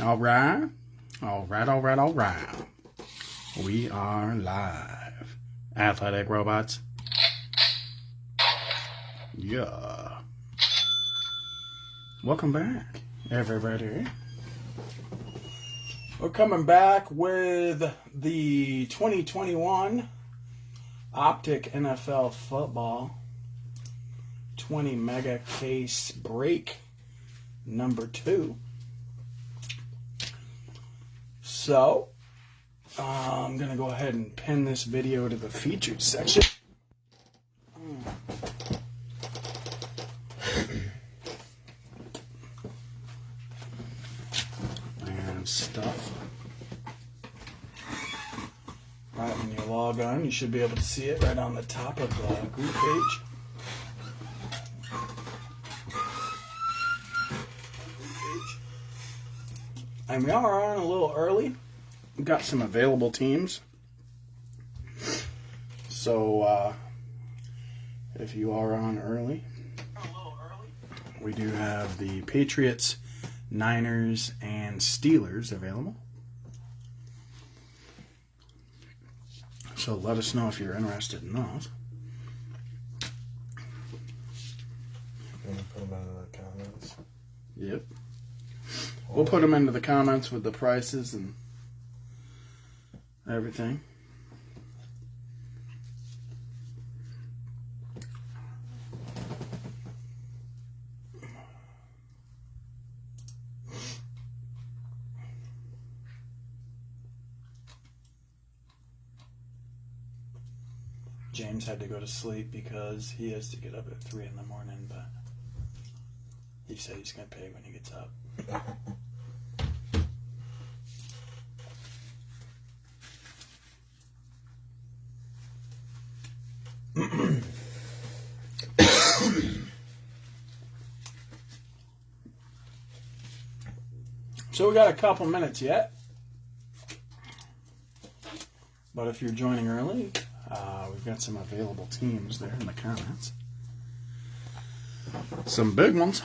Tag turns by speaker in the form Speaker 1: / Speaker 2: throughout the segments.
Speaker 1: All right. All right. We are live. Athletic Robots. Yeah. Welcome back, everybody. We're coming back with the 2021 Optic NFL Football 20 mega case break number 2. So, I'm going to go ahead and pin this video to the featured section. And stuff. Right when you log on, you should be able to see it right on the top of the group page. And we are on a little early. We've got some available teams. So, if you are on early, we do have the Patriots, Niners, and Steelers available. So let us know if you're interested in those.
Speaker 2: Can you put them in the comments?
Speaker 1: Yep. We'll put them into the comments with the prices and everything. James had to go to sleep because he has to get up at 3 in the morning, but he said he's going to pay when he gets up. So we got a couple minutes yet, but if you're joining early, we've got some available teams there in the comments. Some big ones.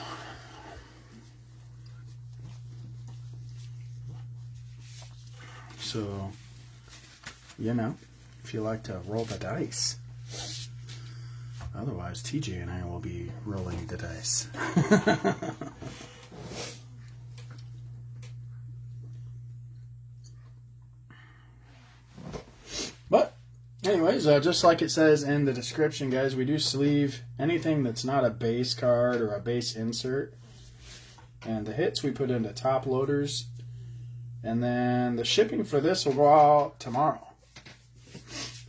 Speaker 1: So, you know, if you like to roll the dice. Otherwise, TJ and I will be rolling the dice. But, anyways, just like it says in the description, guys, we do sleeve anything that's not a base card or a base insert. And the hits we put into top loaders. And then the shipping for this will go out tomorrow.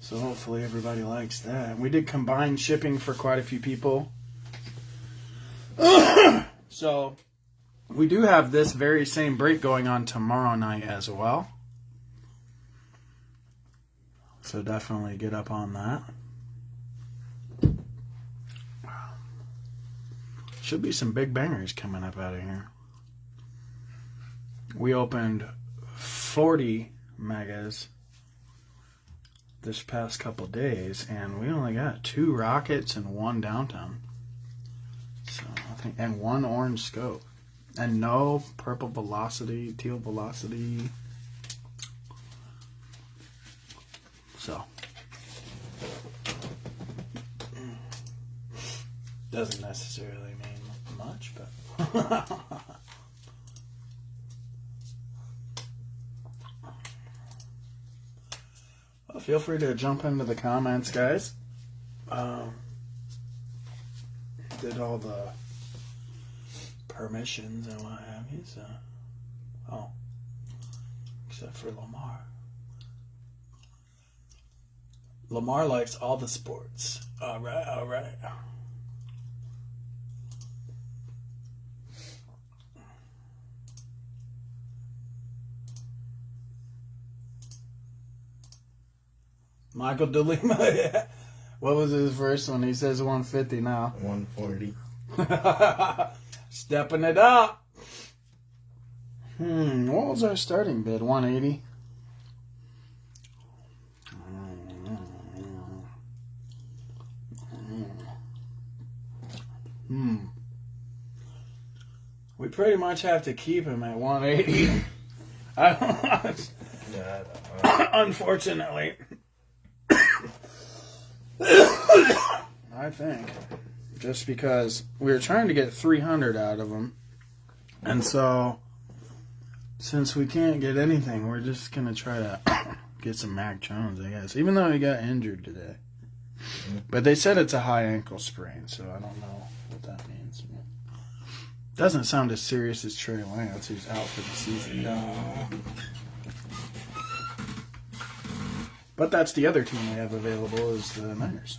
Speaker 1: So hopefully everybody likes that. We did combine shipping for quite a few people. So we do have this very same break going on tomorrow night as well. So definitely get up on that. Should be some big bangers coming up out of here. We opened 40 megas this past couple days, and we only got 2 rockets and 1 downtown. So I think, and 1 orange scope, and no purple velocity, teal velocity. So doesn't necessarily mean much, but. Well, feel free to jump into the comments, guys. Did all the permissions and what have you, so. Oh. Except for Lamar. Lamar likes all the sports. Alright. Michael DeLima, yeah. What was his first one? He says 150 now.
Speaker 2: 140.
Speaker 1: Stepping it up. What was our starting bid? 180? We pretty much have to keep him at 180.
Speaker 2: Yeah, I don't know.
Speaker 1: Unfortunately. I think. Just because we were trying to get 300 out of them. And so, since we can't get anything, we're just going to try to get some Mac Jones, I guess. Even though he got injured today. But they said it's a high ankle sprain, so I don't know what that means. Doesn't sound as serious as Trey Lance, who's out for the season. But that's the other team we have available is the Niners.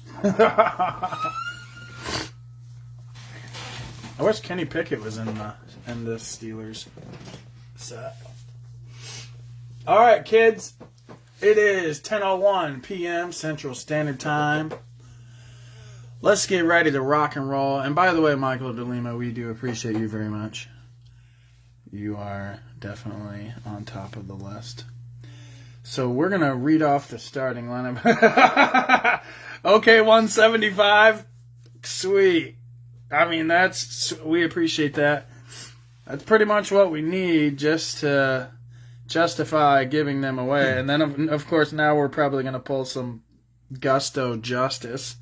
Speaker 1: I wish Kenny Pickett was in the Steelers set. All right, kids. It is 10:01 p.m. Central Standard Time. Let's get ready to rock and roll. And by the way, Michael DeLima, we do appreciate you very much. You are definitely on top of the list. So we're going to read off the starting lineup. Okay, 175. Sweet. I mean, we appreciate that. That's pretty much what we need just to justify giving them away. And then, of course, now we're probably going to pull some gusto justice.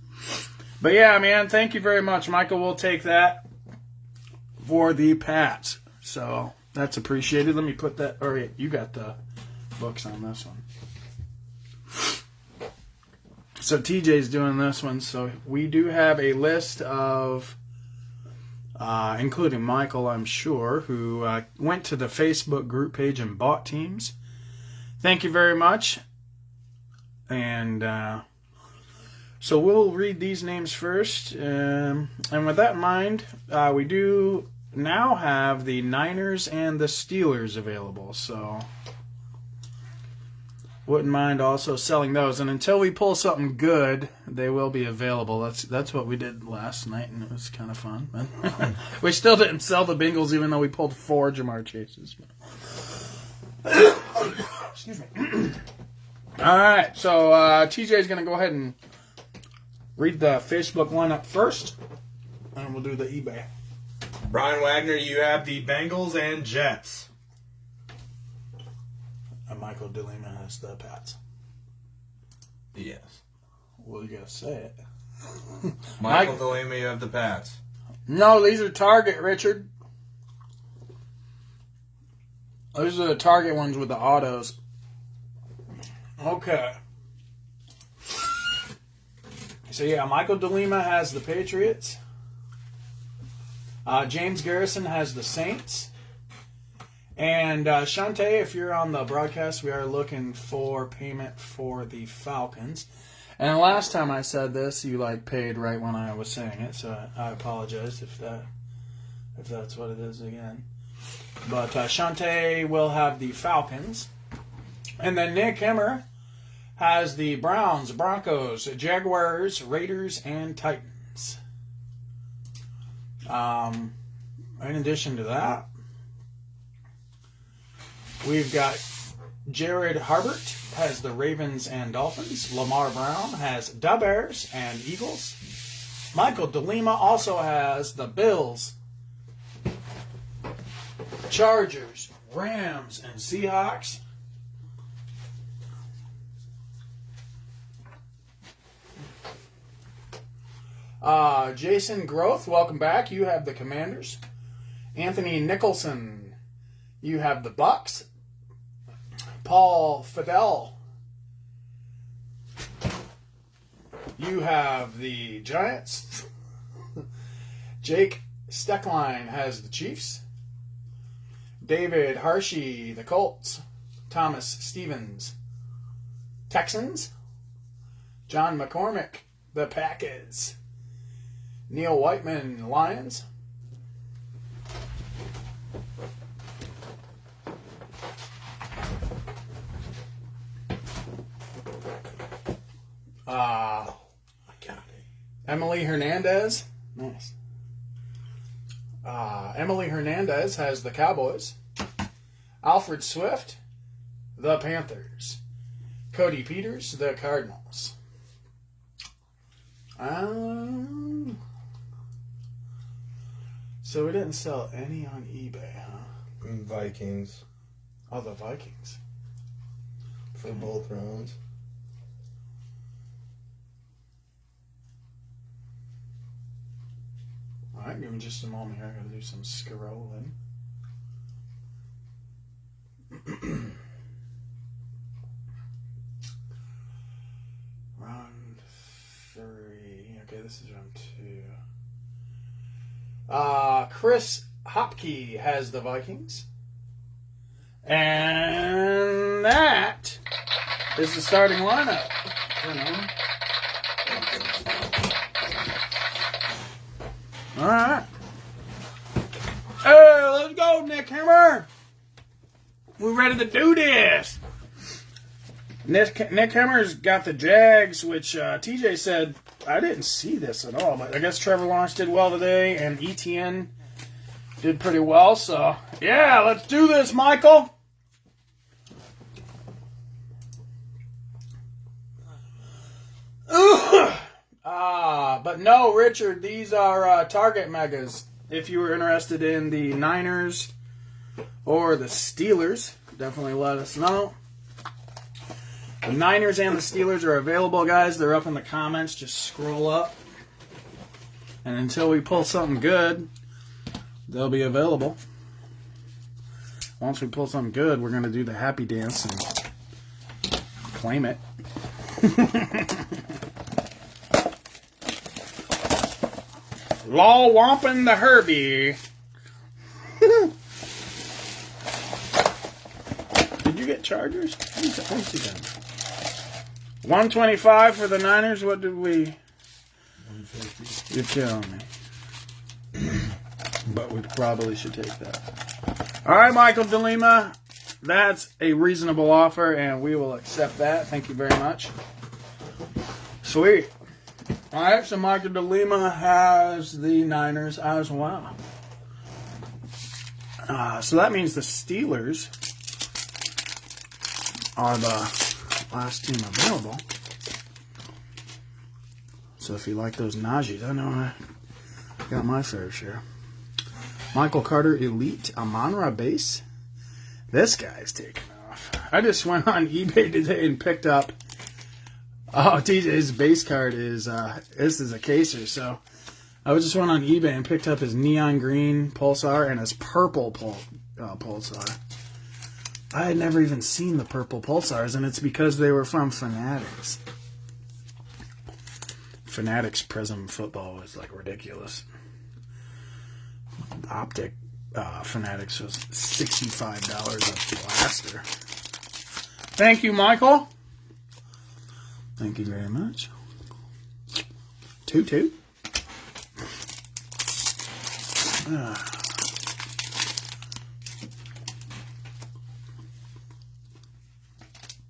Speaker 1: But yeah, man, thank you very much, Michael. We'll take that for the Pats. So that's appreciated. Let me put that. Or wait, you got the books on this one. So TJ's doing this one. So we do have a list of, including Michael, I'm sure, who went to the Facebook group page and bought teams. Thank you very much. And so we'll read these names first. And with that in mind, we do now have the Niners and the Steelers available. So wouldn't mind also selling those. And until we pull something good, they will be available. That's what we did last night, and it was kind of fun. We still didn't sell the Bengals, even though we pulled 4 Jamar Chases. Excuse me. All right, so TJ's going to go ahead and read the Facebook lineup first, and we'll do the eBay.
Speaker 2: Brian Wagner, you have the Bengals and Jets.
Speaker 1: And Michael DeLima has the Pats.
Speaker 2: Yes.
Speaker 1: Well, you got to say it.
Speaker 2: Michael DeLima, you have the Pats.
Speaker 1: No, these are Target, Richard. Those are the Target ones with the autos. Okay. So, yeah, Michael DeLima has the Patriots. James Garrison has the Saints. And, Shante, if you're on the broadcast, we are looking for payment for the Falcons. And last time I said this, you, paid right when I was saying it, so I apologize if that's what it is again. But Shante will have the Falcons. And then Nick Hemmer has the Browns, Broncos, Jaguars, Raiders, and Titans. In addition to that, we've got Jared Harbert has the Ravens and Dolphins. Lamar Brown has the Bears and Eagles. Michael DeLima also has the Bills, Chargers, Rams, and Seahawks. Jason Groth, welcome back. You have the Commanders. Anthony Nicholson, you have the Bucks. Paul Fidel, you have the Giants. Jake Steckline has the Chiefs. David Hershey, the Colts. Thomas Stevens, Texans. John McCormick, the Packers. Neil Whiteman, Lions.
Speaker 2: I got it.
Speaker 1: Emily Hernandez. Nice. Emily Hernandez has the Cowboys. Alfred Swift, the Panthers. Cody Peters, the Cardinals. So we didn't sell any on eBay, huh?
Speaker 2: Vikings. Oh, the Vikings. For both rounds.
Speaker 1: Alright, give me just a moment here. I gotta do some scrolling. Round 3. Okay, this is round 2. Chris Hopke has the Vikings. And that is the starting lineup. Alright. Hey, let's go, Nick Hammer. We're ready to do this. Nick Hammer's got the Jags, which TJ said, I didn't see this at all, but I guess Trevor Lawrence did well today, and ETN did pretty well, so yeah, let's do this, Michael. But no, Richard, these are Target Megas. If you were interested in the Niners or the Steelers, definitely let us know. The Niners and the Steelers are available, guys. They're up in the comments. Just scroll up. And until we pull something good, they'll be available. Once we pull something good, we're going to do the happy dance and claim it. Law Wompin' the Herbie. Did you get Chargers? Let me see them. 125 for the Niners. What did we... 150. You're killing me. But we probably should take that. All right, Michael DeLima. That's a reasonable offer, and we will accept that. Thank you very much. Sweet. All right, so Michael DeLima has the Niners as well. So that means the Steelers are the last team available. So if you like those Najis, I know I got my fair share. Michael Carter Elite Amon-Ra base. This guy's taking off. I just went on eBay today and picked up. Oh, TJ's base card is this is a caser. So I just went on eBay and picked up his neon green Pulsar and his purple Pulsar. I had never even seen the purple Pulsars, and it's because they were from Fanatics. Fanatics Prism football was like ridiculous. Optic Fanatics was $65 a blaster. Thank you, Michael. Thank you very much. Toot.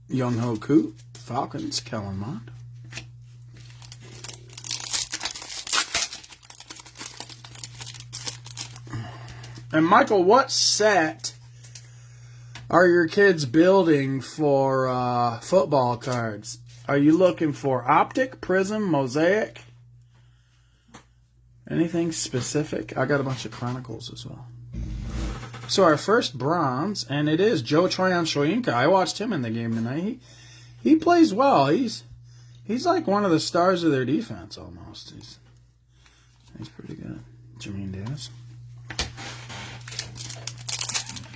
Speaker 1: Young Ho Koo, Falcons, Kellen Mond. And Michael, what set are your kids building for football cards? Are you looking for Optic, Prism, Mosaic? Anything specific? I got a bunch of Chronicles as well. So our first bronze, and it is Joe Tryon-Shoyinka. I watched him in the game tonight. He plays well. He's like one of the stars of their defense almost. He's pretty good. Jermaine Davis.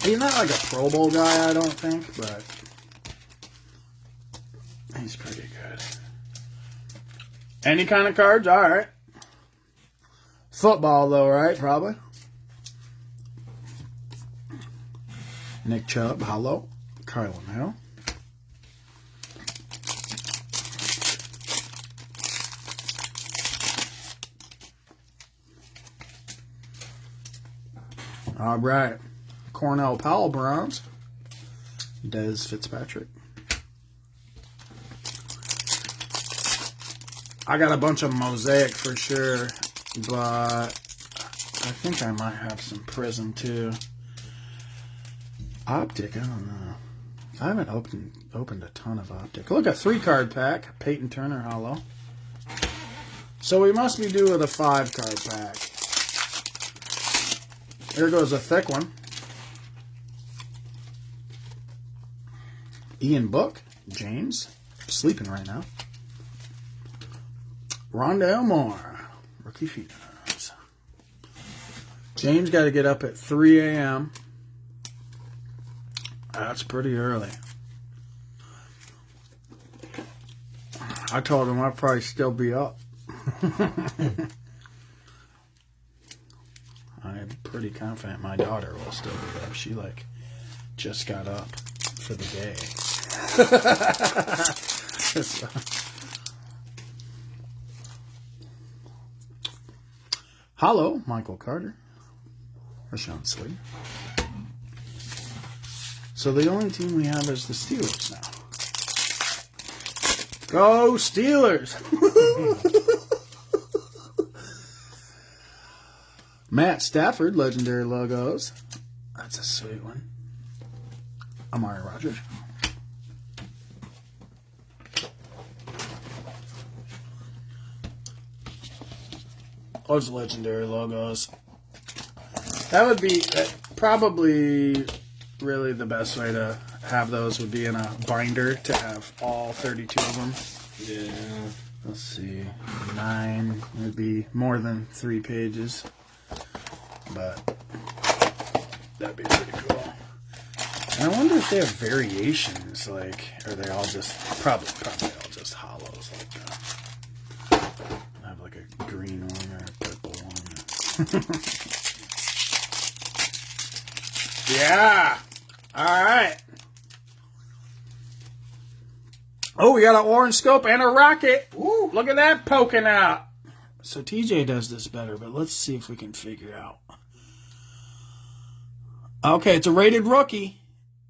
Speaker 1: He's not like a Pro Bowl guy, I don't think, but he's pretty good. Any kind of cards? All right. Football, though, right? Probably. Nick Chubb, hello. Kylan Hill. All right. Cornell Powell bronze. Dez Fitzpatrick. I got a bunch of Mosaic for sure, but I think I might have some Prism too. Optic, I don't know. I haven't opened a ton of Optic. Look, a 3-card pack. Peyton Turner hollow. So we must be due with a 5-card pack. Here goes a thick one. Ian Book, James, sleeping right now. Rondale Moore, rookie phenos. James got to get up at 3 a.m. That's pretty early. I told him I'd probably still be up. I'm pretty confident my daughter will still be up. She just got up for the day. So. Hello, Michael Carter. Rashawn Slee. So the only team we have is the Steelers now. Go Steelers! Matt Stafford, legendary logos. That's a sweet one. Amari Rogers. Those legendary logos. That would be probably really the best way to have those would be in a binder to have all 32 of them.
Speaker 2: Yeah.
Speaker 1: Let's see. 9 would be more than 3 pages. But that'd be pretty cool. And I wonder if they have variations, are they all just probably all just hollows like that. I have a green one or a purple one. Yeah. All right. Oh, we got an orange scope and a rocket. Ooh, look at that poking out. So TJ does this better, but let's see if we can figure out. Okay, it's a rated rookie.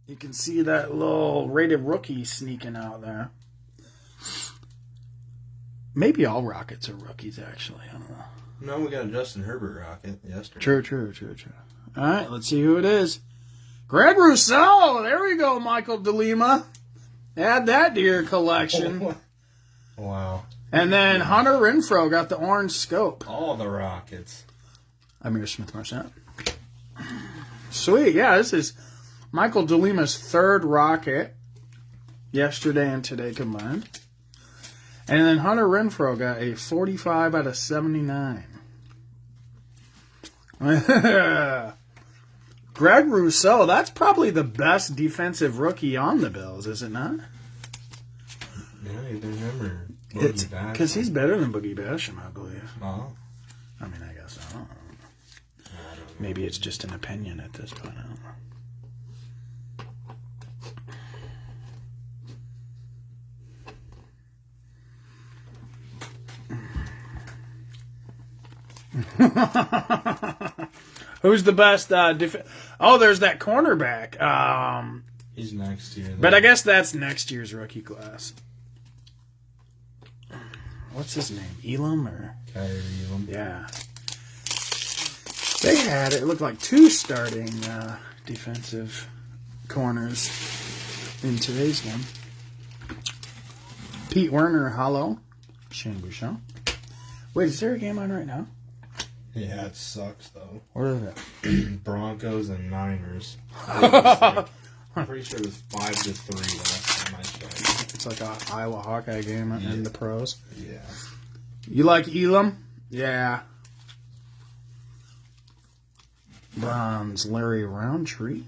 Speaker 1: You can see that little rated rookie sneaking out there. Maybe all rockets are rookies, actually. I don't know.
Speaker 2: No, we got a Justin Herbert rocket yesterday.
Speaker 1: True. All right, let's see who it is. Greg Rousseau. There we go, Michael DeLima. Add that to your collection.
Speaker 2: Wow.
Speaker 1: And then Hunter Renfrow got the orange scope.
Speaker 2: All the rockets.
Speaker 1: Amir Smith-Marset. Sweet. Yeah, this is Michael DeLima's 3rd rocket yesterday and today combined. And then Hunter Renfrow got a 45 out of 79. Greg Rousseau, that's probably the best defensive rookie on the Bills, is it not?
Speaker 2: Yeah, you remember Boogie Basham.
Speaker 1: Because he's better than Boogie Basham, I believe.
Speaker 2: Oh.
Speaker 1: I mean, I guess I don't know. Maybe it's just an opinion at this point. I don't know. Who's the best Oh, there's that cornerback.
Speaker 2: He's next year.
Speaker 1: But I guess that's next year's rookie class. What's his name? Elam or?
Speaker 2: Kyrie Elam.
Speaker 1: Yeah. They had, it looked like 2 starting defensive corners in today's game. Pete Werner, hollow. Shane Bouchon. Wait, is there a game on right now?
Speaker 2: Yeah, it sucks, though.
Speaker 1: What is it?
Speaker 2: Broncos and Niners. I'm pretty sure it was 5-3 last time I checked.
Speaker 1: It's like a Iowa Hawkeye game in the pros.
Speaker 2: Yeah.
Speaker 1: You like Elam? Yeah. Bronze, Larry Roundtree.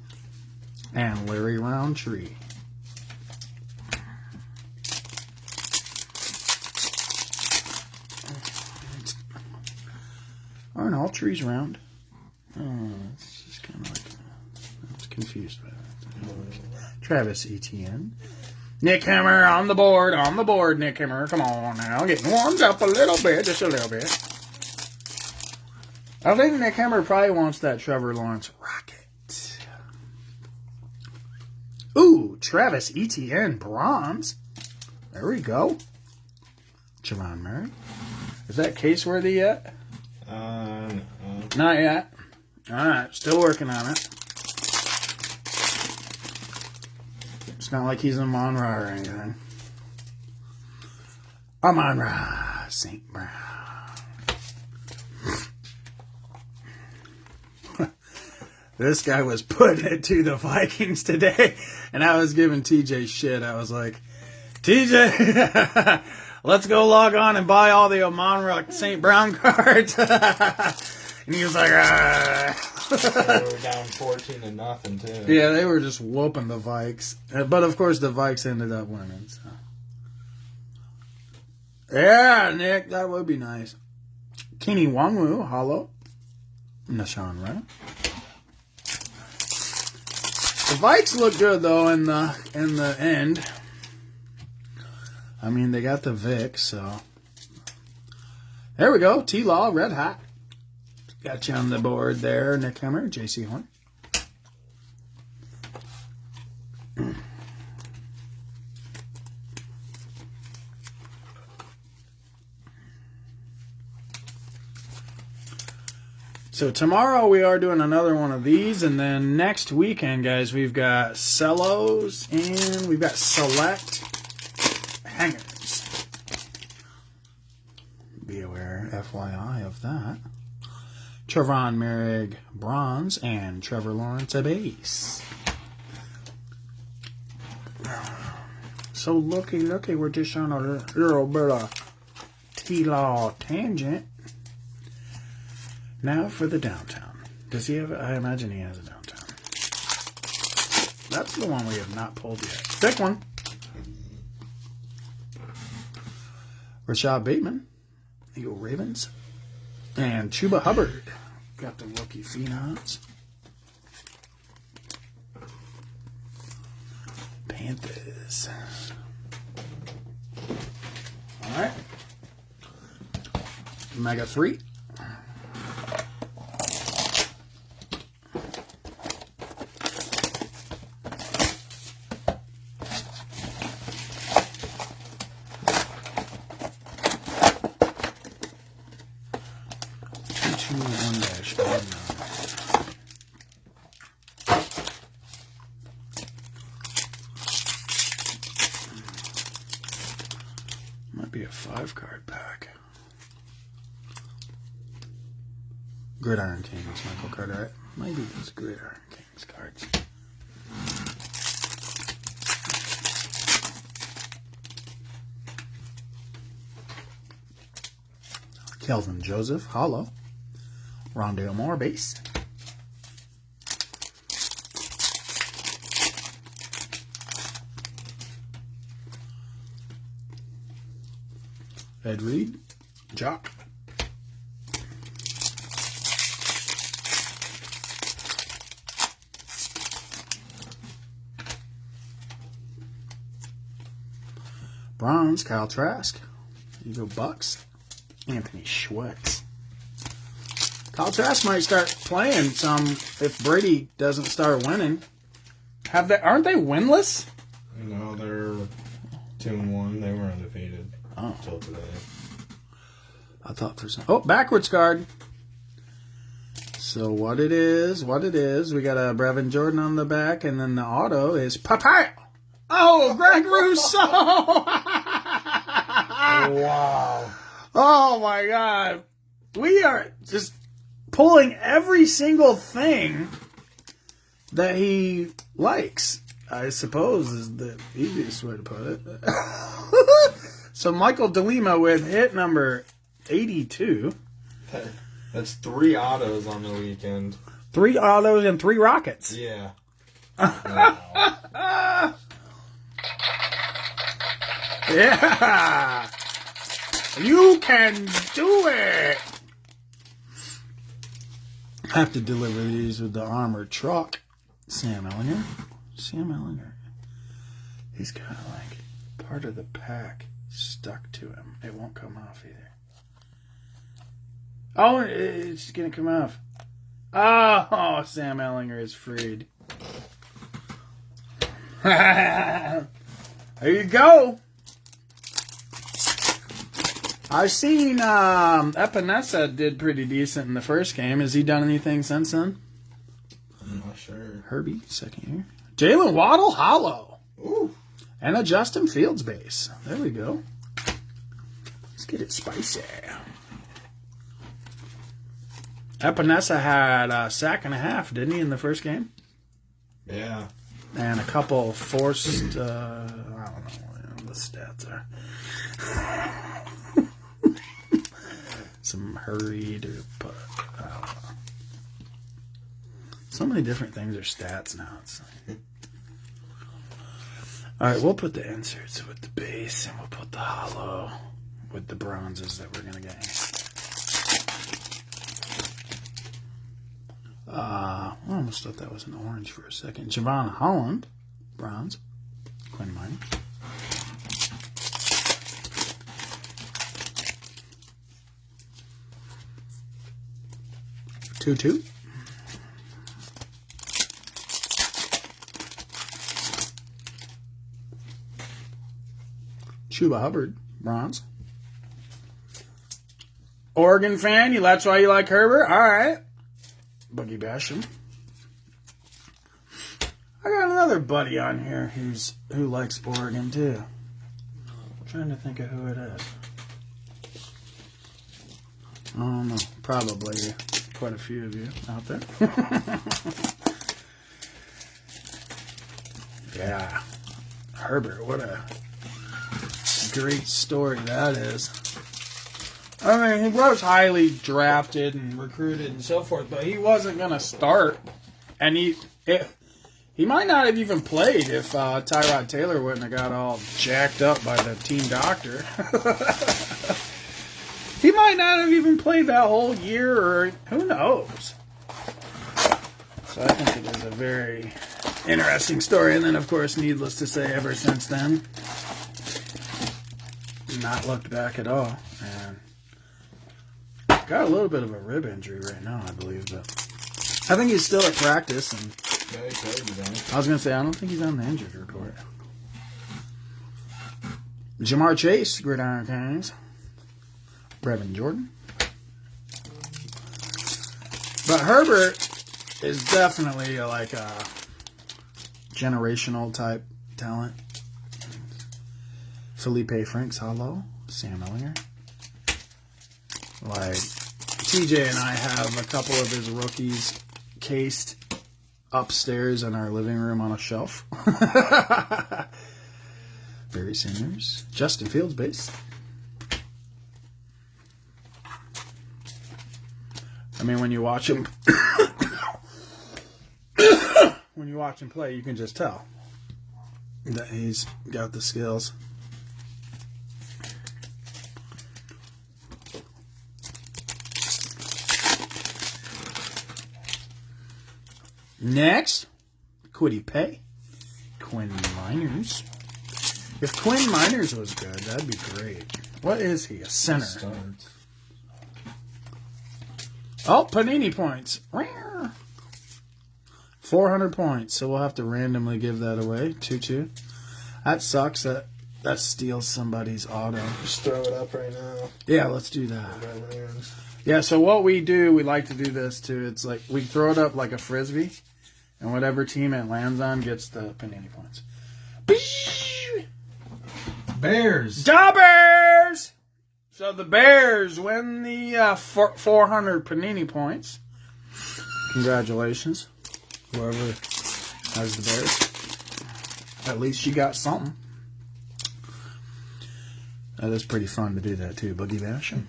Speaker 1: And Larry Roundtree. Aren't all trees round? Oh, it's just kind of I was confused by that. Travis Etienne. Nick Hammer on the board, Nick Hammer. Come on now, getting warmed up a little bit, just a little bit. I think Nick Hammer probably wants that Trevor Lawrence rocket. Ooh, Travis Etienne, bronze. There we go. Javon Murray. Is that case-worthy yet?
Speaker 2: No.
Speaker 1: Not yet. Alright, still working on it. It's not like he's a Amon-Ra or anything. Amon-Ra, St. Brown. This guy was putting it to the Vikings today, and I was giving TJ shit. I was like, TJ, let's go log on and buy all the Amon-Ra St. Brown cards. And he was like,
Speaker 2: They were down 14-0 too.
Speaker 1: Yeah, they were just whooping the Vikes. But of course, the Vikes ended up winning. So. Yeah, Nick, that would be nice. Kenny Wangwu, hollow. Nashawn Wright. The Vikes look good though in the end. I mean, they got the Vic, so there we go. T-Law, red hot. Got you on the board there, Nick Hemmer, J.C. Horn. So tomorrow we are doing another one of these, and then next weekend, guys, we've got cellos and we've got select hangers. Be aware, FYI, of that. Trevon Merrick, bronze, and Trevor Lawrence, a base. So looky, we're just on a little bit of T-Law tangent. Now for the downtown. Does he have it? I imagine he has a downtown. That's the one we have not pulled yet. Pick one. Rashad Bateman. Eagle Ravens. And Chuba Hubbard. Got the rookie phenoms. Panthers. Alright. Mega 3. Might be a 5-card pack. Gridiron Kings, Michael Cartwright. Maybe those Gridiron Kings cards. Kelvin Joseph, hollow. Rondale Moore, base. Ed Reed, Jock. Bronze, Kyle Trask. There you go, Bucks. Anthony Schwartz. Kyle Trask might start playing some if Brady doesn't start winning. Aren't they winless?
Speaker 2: No, they're 2-1. They were undefeated until today.
Speaker 1: I thought for some. Oh, backwards card. So what it is, we got a Brevin Jordan on the back, and then the auto is Papaya. Oh, Greg Rousseau!
Speaker 2: Wow.
Speaker 1: Oh my God. We are just pulling every single thing that he likes, I suppose, is the easiest way to put it. So Michael DeLima with hit number 82.
Speaker 2: That's 3 autos on the weekend.
Speaker 1: 3 autos and 3 rockets.
Speaker 2: Yeah. Wow.
Speaker 1: Yeah. You can do it. I have to deliver these with the armored truck. Sam Ellinger. He's got like part of the pack stuck to him. It won't come off either. Oh, it's going to come off. Oh, Sam Ellinger is freed. There you go. I've seen Epinesa did pretty decent in the first game. Has he done anything since then?
Speaker 2: I'm not sure.
Speaker 1: Herbie, second year. Jalen Waddle, hollow.
Speaker 2: Ooh.
Speaker 1: And a Justin Fields base. There we go. Let's get it spicy. Epinesa had a sack and a half, didn't he, in the first game?
Speaker 2: Yeah.
Speaker 1: And a couple forced, I don't know what the stats are. Some hurried or put, I don't know. So many different things are stats now. It's like... All right, we'll put the inserts with the base, and we'll put the hollow with the bronzes that we're going to get. I almost thought that was an orange for a second. Javon Holland, bronze. Quinn Minor. Two. Chuba Hubbard, bronze. Oregon fan, that's why you like Herbert? All right. Boogie Basham. I got another buddy on here who likes Oregon too. I'm trying to think of who it is. I don't know. Probably quite a few of you out there. Yeah. Herbert, what a great story that is. I mean, he was highly drafted and recruited and so forth, but he wasn't going to start. And he might not have even played if Tyrod Taylor wouldn't have got all jacked up by the team doctor. He might not have even played that whole year, or who knows. So I think it is a very interesting story. And then, of course, needless to say, ever since then, not looked back at all. And got a little bit of a rib injury right now, I believe, but I think he's still at practice. And I was going to say, I don't think he's on the injured report. Jamar Chase, Gridiron Kings. Brevin Jordan. But Herbert is definitely like a generational type talent. Felipe Franks, hollow. Sam Ellinger. Like, TJ and I have a couple of his rookies cased upstairs in our living room on a shelf. Barry Sanders. Justin Fields base. I mean, when you watch him play, you can just tell that he's got the skills. Next, Quiddy Pay, Quinn Miners. If Quinn Miners was good, that'd be great. What is he? A center. Oh, Panini points. 400 points, so we'll have to randomly give that away. 2-2. That sucks. That steals somebody's auto.
Speaker 2: Just throw it up right now.
Speaker 1: Yeah, let's do that. Yeah, so what we do, we like to do this too. It's like we throw it up like a frisbee, and whatever team it lands on gets the Panini points.
Speaker 2: Bears.
Speaker 1: Da Bears! So the Bears win the 400 Panini points. Congratulations, whoever has the Bears. At least you got something. That is pretty fun to do that too, Boogie Basham.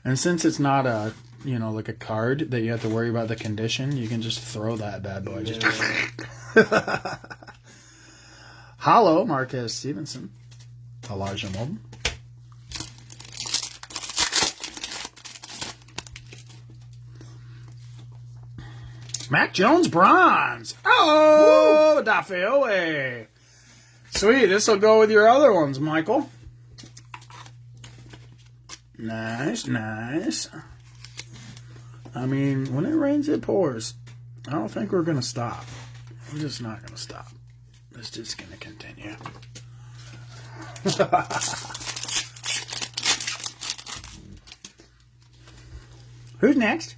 Speaker 1: And since it's not a, like a card that you have to worry about the condition, you can just throw that bad boy. Just Hollow, Marquez Stevenson. Elijah Molden. Mac Jones, bronze. Oh, Dafeoe. Sweet, this will go with your other ones, Michael. Nice, nice. I mean, when it rains, it pours. I don't think we're going to stop. We're just not going to stop. It's just going to continue. Who's next?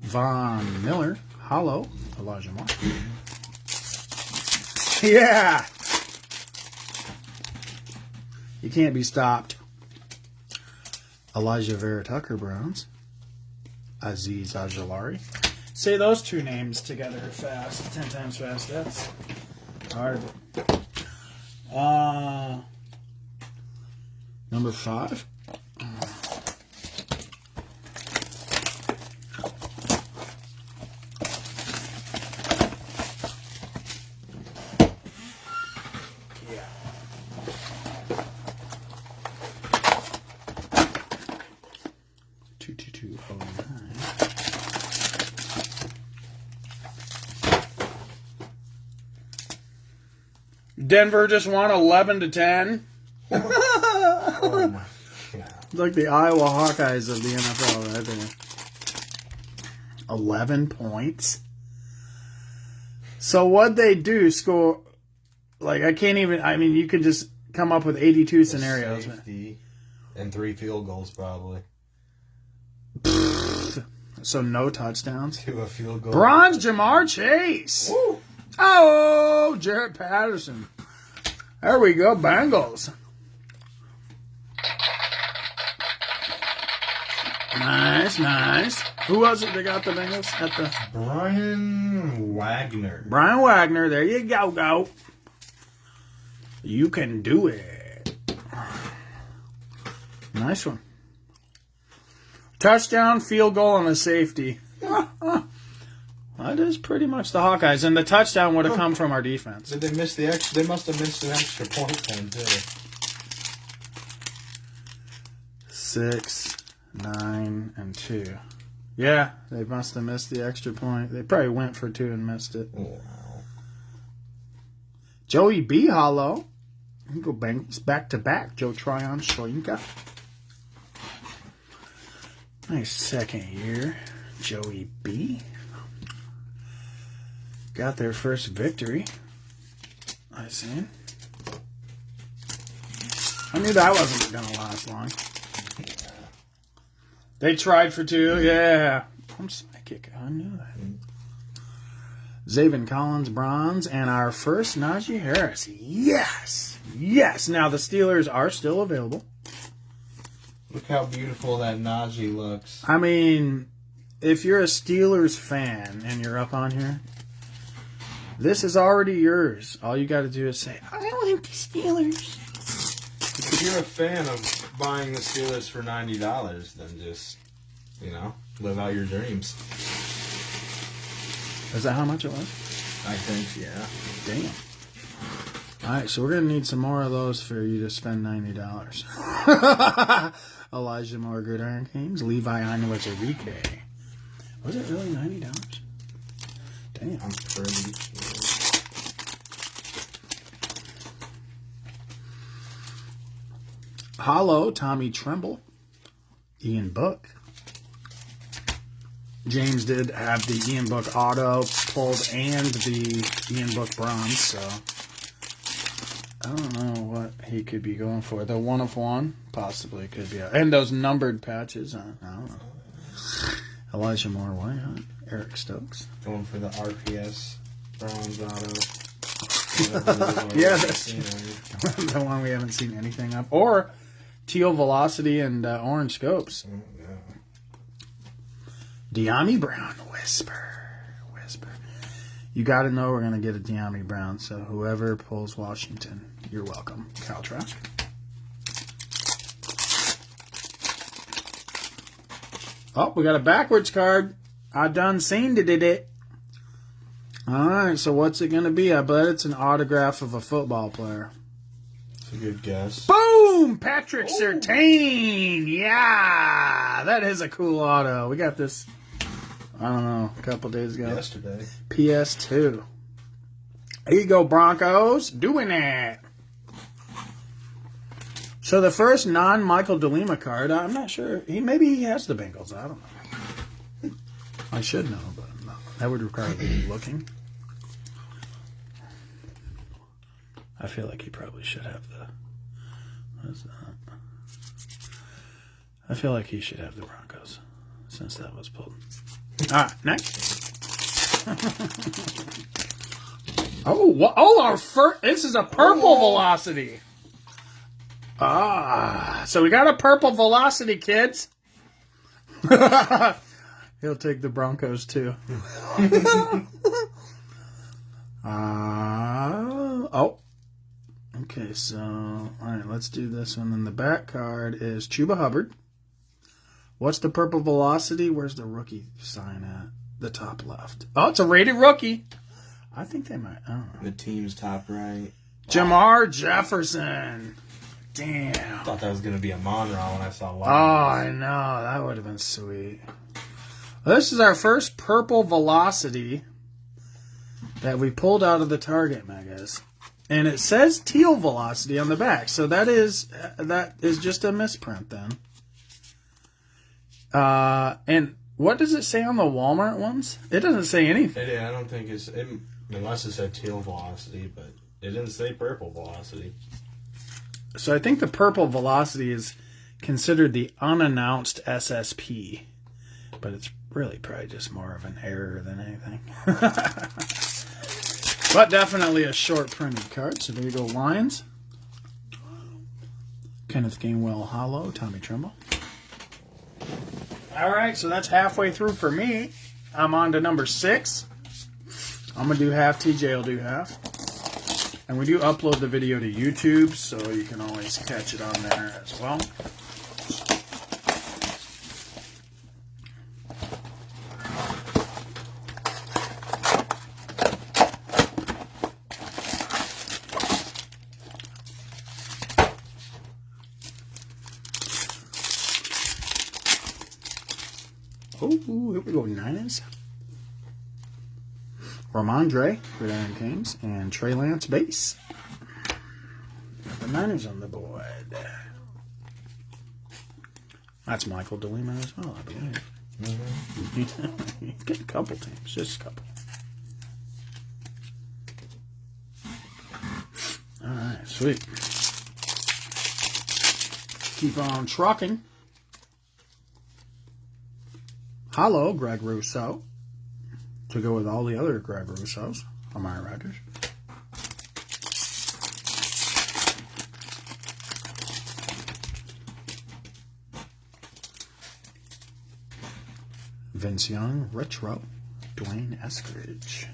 Speaker 1: Von Miller. Hollow. Elijah Moore. Yeah. You can't be stopped. Elijah Vera Tucker Browns. Aziz Ajalari. Say those two names together fast. 10 times fast. That's hard. Number 5. Yeah. Denver just won 11-10.
Speaker 2: Oh my God.
Speaker 1: Like the Iowa Hawkeyes of the NFL right there. 11 points. So what'd they do? Score? Like, I can't even... I mean, you could just come up with 82 scenarios.
Speaker 2: Safety and 3 field goals, probably.
Speaker 1: So no touchdowns.
Speaker 2: To a field goal.
Speaker 1: Bronze Jamar Chase.
Speaker 2: Woo.
Speaker 1: Oh, Jarrett Patterson. There we go, Bengals. Nice, nice. Who was it that got the Bengals at the...
Speaker 2: Brian Wagner.
Speaker 1: Brian Wagner. There you go. You can do it. Nice one. Touchdown, field goal, and a safety. That is pretty much the Hawkeyes. And the touchdown would have come from our defense.
Speaker 2: Did they miss the extra? They must have missed an extra point then, too.
Speaker 1: 6, 9, and 2. Yeah, they must have missed the extra point. They probably went for 2 and missed it.
Speaker 2: Wow.
Speaker 1: Joey B. Hollow. You go Bengals back to back. Joe Tryon Shoyinka. Nice second year. Joey B. Got their first victory. I see. I knew that wasn't going to last long. They tried for 2. Yeah. I'm psychic. I knew that. Zaven Collins, bronze, and our first Najee Harris. Yes. Yes. Now, the Steelers are still available.
Speaker 2: Look how beautiful that Najee looks.
Speaker 1: I mean, if you're a Steelers fan and you're up on here, this is already yours. All you got to do is say, I like the Steelers.
Speaker 2: If you're a fan of buying the Steelers for $90, then just, live out your dreams.
Speaker 1: Is that how much it was?
Speaker 2: I think, yeah.
Speaker 1: Damn. All right, so we're going to need some more of those for you to spend $90. Elijah Moore, Gridiron Kings. Levi Inwez-Enrique. Was it really $90? Damn.
Speaker 2: I'm pretty sure.
Speaker 1: Hollow, Tommy Tremble. Ian Book. James did have the Ian Book auto pulled and the Ian Book bronze, so I don't know what he could be going for. The 1 of 1 possibly could be. And those numbered patches, I don't know. Elijah Moore, White, Eric Stokes.
Speaker 2: Going for the RPS bronze auto.
Speaker 1: Yeah, that's the one we haven't seen anything of. Or Teal Velocity and Orange Scopes.
Speaker 2: Oh, yeah.
Speaker 1: De'Ami Brown, Whisper. You got to know we're going to get a De'Ami Brown, so whoever pulls Washington, you're welcome. Caltrack. Oh, we got a backwards card. I done seen it. All right, so what's it going to be? I bet it's an autograph of a football player.
Speaker 2: That's a good guess.
Speaker 1: Boom! Patrick Surtain! Yeah! That is a cool auto. We got this, I don't know, a couple days ago.
Speaker 2: Yesterday.
Speaker 1: PS2. There you go, Broncos. Doing it. So the first non-Michael DeLima card, I'm not sure. Maybe he has the Bengals. I don't know. I should know, but no. That would require me looking. I feel like he probably should have the... What is that? I feel like he should have the Broncos, since that was pulled. All right, next. Oh, our first... This is a purple velocity. So we got a purple velocity, kids. He'll take the Broncos too. Okay, so all right, let's do this one. Then the back card is Chuba Hubbard. What's the purple velocity? Where's the rookie sign at? The top left. Oh, it's a rated rookie. I think they might. I don't know.
Speaker 2: The team's top right.
Speaker 1: Jamar Jefferson. Damn.
Speaker 2: I thought that was going to be a Monroe when I saw Lions.
Speaker 1: Oh, I know. That would have been sweet. Well, this is our first purple velocity that we pulled out of the Target Megas. And it says teal velocity on the back. So that is just a misprint then. And what does it say on the Walmart ones? It doesn't say anything.
Speaker 2: I don't think unless it said teal velocity, but it didn't say purple velocity.
Speaker 1: So I think the purple velocity is considered the unannounced SSP. But it's really probably just more of an error than anything. But definitely a short printed card. So there you go, Lions. Kenneth Gainwell hollow, Tommy Tremble. All right, so that's halfway through for me. I'm on to number 6. I'm going to do half. TJ will do half. And we do upload the video to YouTube, so you can always catch it on there as well. Oh, here we go, Niners. Ramondre, Gridiron Kings, and Trey Lance base. Got the Niners on the board. That's Michael DeLima as well, I believe. Mm-hmm. He's got a couple teams, just a couple. Alright, sweet. Keep on trucking. Hollow, Greg Rousseau. To go with all the other Greg Rousseaus on my riders. Vince Young, Retro, Dwayne Eskridge.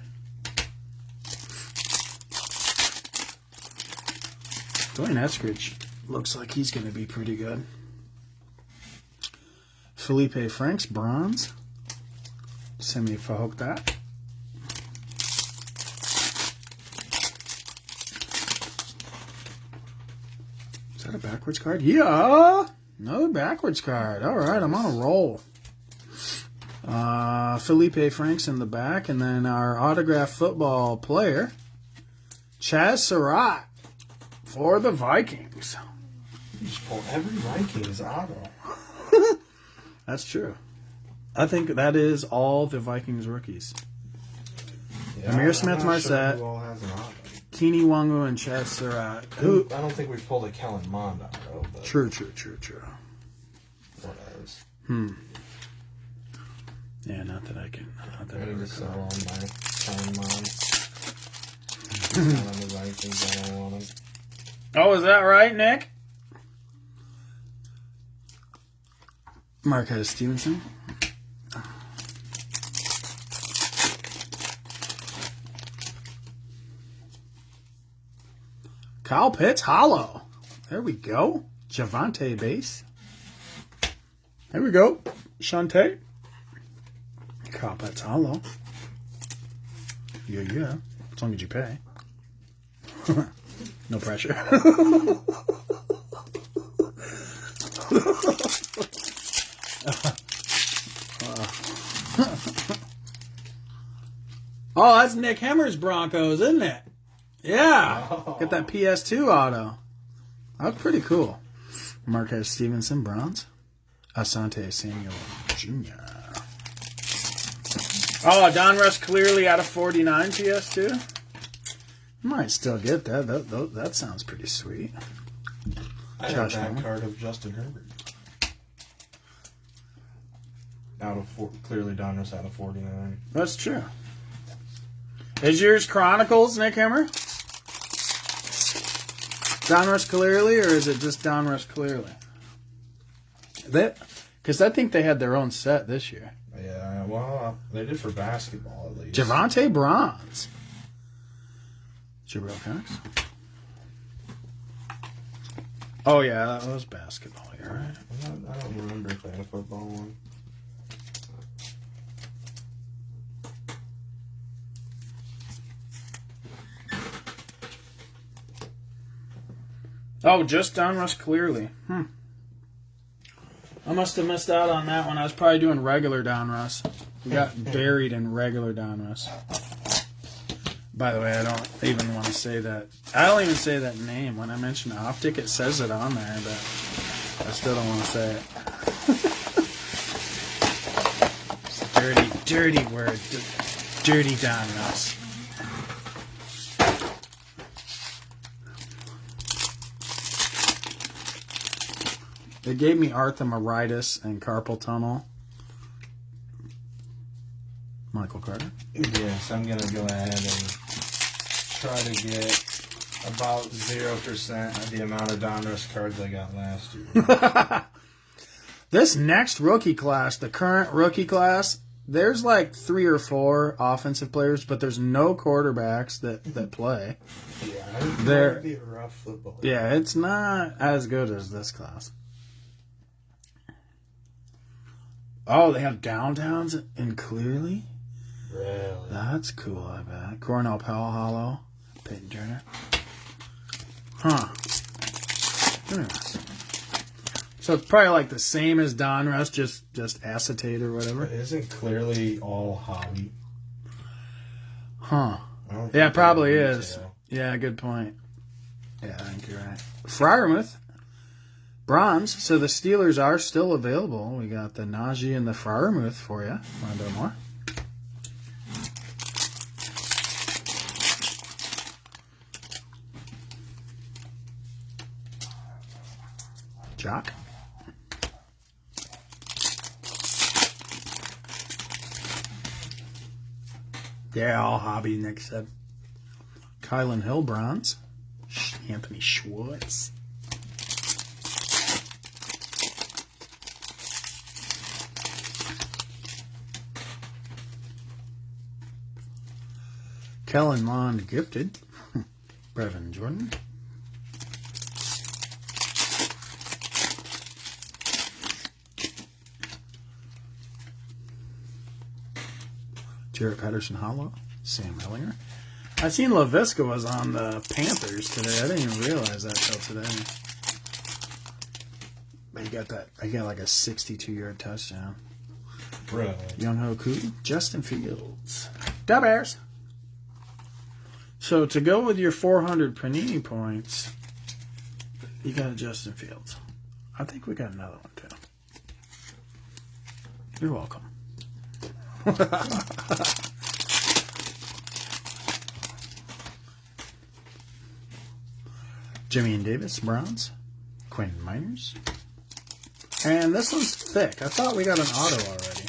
Speaker 1: Dwayne Eskridge looks like he's going to be pretty good. Felipe Franks, bronze. Semi Fahok that. Is that a backwards card? Yeah! Another backwards card. Alright, I'm on a roll. Felipe Franks in the back, and then our autographed football player, Chaz Surratt, for the Vikings.
Speaker 2: You just pull every Vikings auto.
Speaker 1: That's true. I think that is all the Vikings rookies.
Speaker 2: Yeah,
Speaker 1: Amir Smith-Marset,
Speaker 2: who all has an auto.
Speaker 1: Keene Wangu, and Chaz Surratt.
Speaker 2: I don't think we've pulled a Kellen Mond auto. But
Speaker 1: True.
Speaker 2: What else?
Speaker 1: Yeah, not that I can. Not that
Speaker 2: I
Speaker 1: I
Speaker 2: need to sell
Speaker 1: recall.
Speaker 2: all my Kellen Mond. Not on the Vikings, I don't want them.
Speaker 1: Oh, is that right, Nick? Marquez Stevenson. Kyle Pitts, hollow. There we go. Javante base. There we go. Shante. Kyle Pitts, hollow. Yeah. As long as you pay. No pressure. Oh, that's Nick Hemmer's Broncos, isn't it? Yeah.
Speaker 2: Oh.
Speaker 1: Get that PS2 auto. That's pretty cool. Marquez Stevenson, bronze. Asante Samuel Jr. Oh, Donruss clearly out of 49 PS2. Might still get that. That sounds pretty sweet.
Speaker 2: I have that card of Justin Herbert. Clearly Donruss out of 49.
Speaker 1: That's true. Is yours Chronicles, Nick Hemmer? Donruss Clearly, or is it just Donruss Clearly? Because I think they had their own set this year.
Speaker 2: Yeah, well, they did for basketball at least.
Speaker 1: Javante Bronze. Jabril Cox. Oh, yeah, that was basketball here, right?
Speaker 2: I don't remember if they had a football one.
Speaker 1: Oh, just Donruss Clearly. I must have missed out on that one. I was probably doing regular Donruss. We got buried in regular Donruss. By the way, I don't even want to say that. I don't even say that name. When I mention Optic, it says it on there, but I still don't want to say it. It's a dirty, dirty word. Dirty Donruss. They gave me arthromiritis and carpal tunnel. Michael Carter.
Speaker 2: Yes, I'm going to go ahead and try to get about 0% of the amount of Donruss cards I got last year.
Speaker 1: This next rookie class, the current rookie class, there's like 3 or 4 offensive players, but there's no quarterbacks that play.
Speaker 2: Yeah, it's going to be a rough football.
Speaker 1: Yeah, it's not as good as this class. Oh, they have downtowns in Clearly?
Speaker 2: Really?
Speaker 1: That's cool, I bet. Cornell Powell Hollow. Peyton Turner. Huh. Anyways. So it's probably like the same as Donruss, just acetate or whatever.
Speaker 2: But isn't Clearly all hobby?
Speaker 1: Huh. Yeah, it probably is. Yeah, good point. Yeah, I think you're right. Friarmouth. Bronze. So the Steelers are still available. We got the Najee and the Friarmouth for you. Want to do more? Jock. Yeah, all hobby, Nick said. Kylan Hill bronze. Anthony Schwartz. Kellen Mond gifted. Brevin Jordan. Jarrett Patterson Hollow. Sam Hellinger. I seen LaVisca was on the Panthers today. I didn't even realize that till today. But he got that. He got like a 62-yard touchdown.
Speaker 2: Really?
Speaker 1: Young Ho Koo. Justin Fields. Da Bears. So to go with your 400 Panini points, you got Justin Fields. I think we got another one too. You're welcome. Jimmy and Davis, bronze. Quinn Miners. And this one's thick. I thought we got an auto already.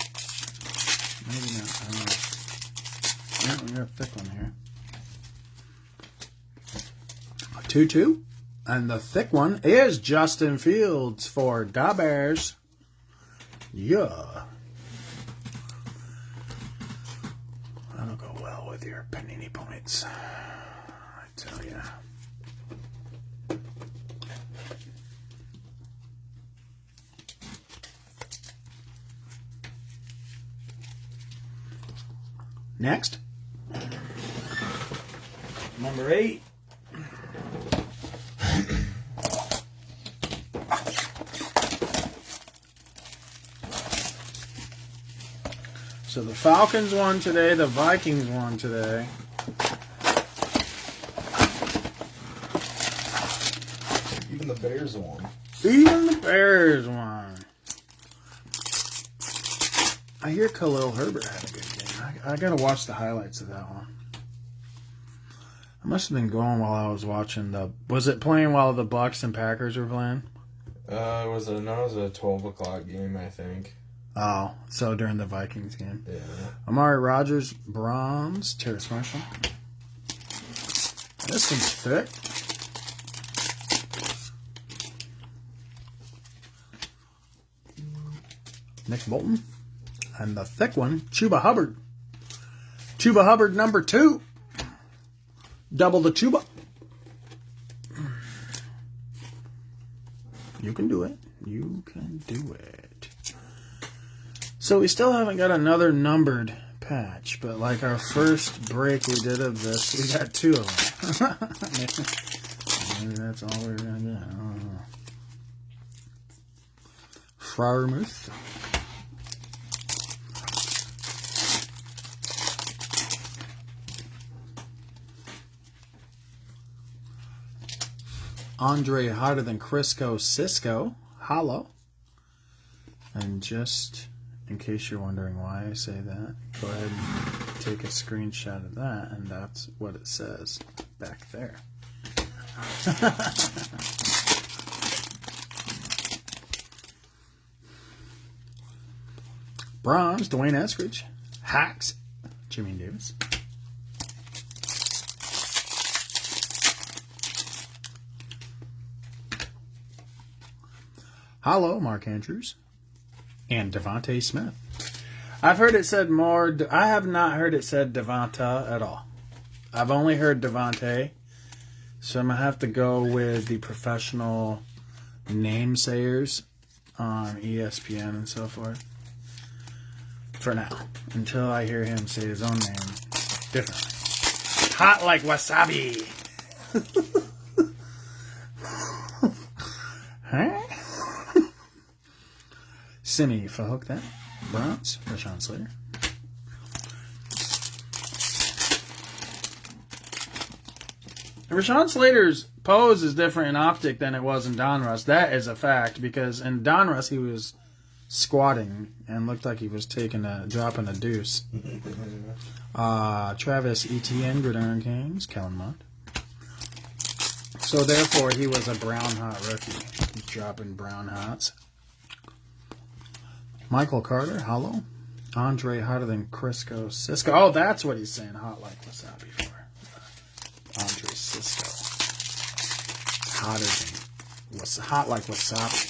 Speaker 1: Maybe not. I don't know. Yeah, we got a thick one here. 2-2. And the thick one is Justin Fields for Da Bears. Yeah. That'll go well with your Panini points. I tell ya. Next. Number 8. So the Falcons won today, the Vikings won today.
Speaker 2: Even the Bears won.
Speaker 1: Even the Bears won. I hear Khalil Herbert had a good game. I gotta watch the highlights of that one. I must have been going while I was watching the... Was it playing while the Bucs and Packers were playing?
Speaker 2: It was a 12 o'clock game, I think.
Speaker 1: Oh, so during the Vikings game.
Speaker 2: Yeah.
Speaker 1: Amari Rogers, bronze. Terrace Marshall. This one's thick. Nick Bolton. And the thick one, Chuba Hubbard. Chuba Hubbard number 2. Double the Chuba. You can do it. You can do it. So we still haven't got another numbered patch, but like our first break we did of this, we got 2 of them. Maybe that's all we're going to get. I don't know. Frauermuth. Andre Hotter Than Crisco Cisco. Hollow. And just in case you're wondering why I say that, go ahead and take a screenshot of that, and that's what it says back there. Bronze, Dwayne Eskridge. Hacks, Jimmy Davis. Hollow, Mark Andrews. And Devonte Smith. I've heard it said more. I have not heard it said Devonta at all. I've only heard Devonte. So I'm going to have to go with the professional namesayers on ESPN and so forth. For now. Until I hear him say his own name differently. Hot like wasabi. Huh? Simi Fahook that. Bronze, Rashawn Slater. Rashawn Slater's pose is different in Optic than it was in Donruss. That is a fact, because in Donruss he was squatting and looked like he was dropping a deuce. Travis Etienne, Gridiron Kings, Kellen Mond. So therefore he was a brown hot rookie. He's dropping brown hots. Michael Carter, hollow. Andre Hotter Than Crisco Cisco. Oh, that's what he's saying. Hot like wasabi for. Andre Cisco. Hot like wasabi.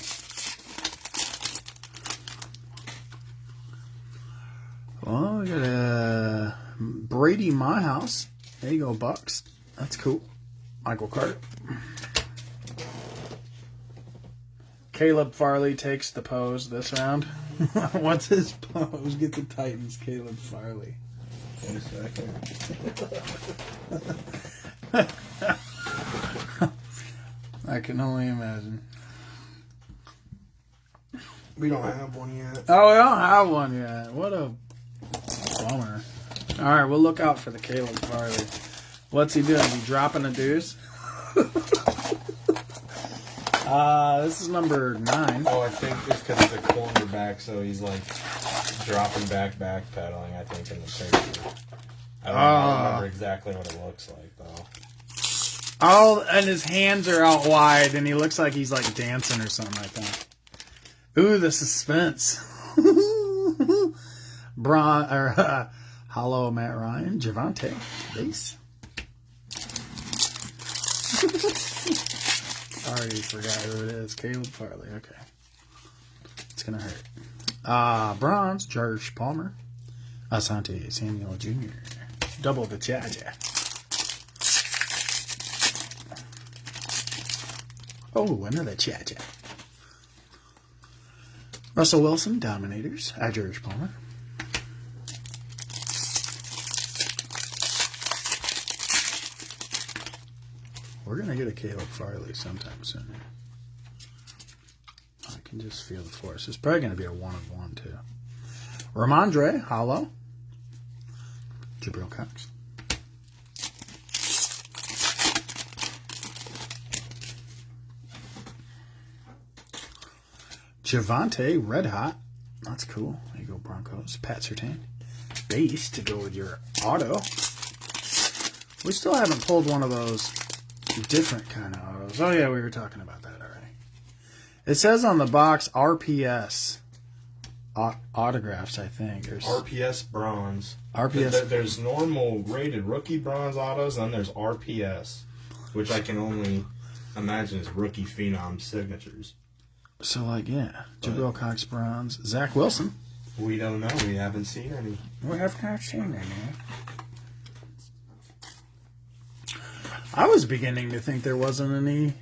Speaker 1: Well, we got a Brady My House. There you go, Bucks. That's cool. Michael Carter. Caleb Farley takes the pose this round. What's his pose? Get the Titans, Caleb Farley.
Speaker 2: 1 second.
Speaker 1: I can only imagine.
Speaker 2: We don't have one yet.
Speaker 1: Oh, we don't have one yet. What a bummer. All right, we'll look out for the Caleb Farley. What's he doing? Is he dropping a deuce? This is number 9.
Speaker 2: Oh, I think it's because he's a cornerback, so he's like dropping backpedaling, I think, in the picture. I don't remember exactly what it looks like, though.
Speaker 1: Oh, and his hands are out wide, and he looks like he's like dancing or something like that. Ooh, the suspense. Hollow Matt Ryan, Javonte, base. Already forgot who it is. Caleb Farley. Okay. It's going to hurt. Bronze, George Palmer. Asante Samuel Jr. Double the Chaja. Oh, another Chaja. Russell Wilson, Dominators. George Palmer. We're going to get a Caleb Farley sometime soon. I can just feel the force. It's probably going to be a 1 of 1, too. Ramondre, hollow. Jabril Cox. Javonte, red hot. That's cool. There you go, Broncos. Pat Surtain. Base to go with your auto. We still haven't pulled one of those different kind of autos. Oh, yeah, we were talking about that already. It says on the box RPS autographs, I think.
Speaker 2: RPS bronze.
Speaker 1: RPS.
Speaker 2: There's normal rated rookie bronze autos, and then there's RPS, which I can only imagine is rookie phenom signatures.
Speaker 1: So, like, yeah. Jabril Cox bronze. Zach Wilson.
Speaker 2: We don't know. We haven't seen any.
Speaker 1: We have not seen any. I was beginning to think there wasn't any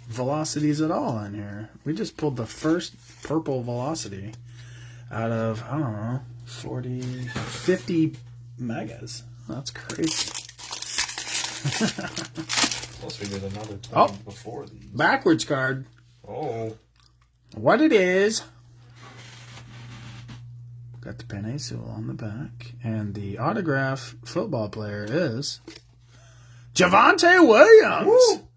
Speaker 1: velocities at all in here. We just pulled the first purple velocity out of, I don't know, 50 megas. That's crazy.
Speaker 2: Plus we did another 20 before these.
Speaker 1: Backwards card.
Speaker 2: Oh.
Speaker 1: What it is. Got the Penny Sewell on the back. And the autograph football player is Devonte Williams. Woo.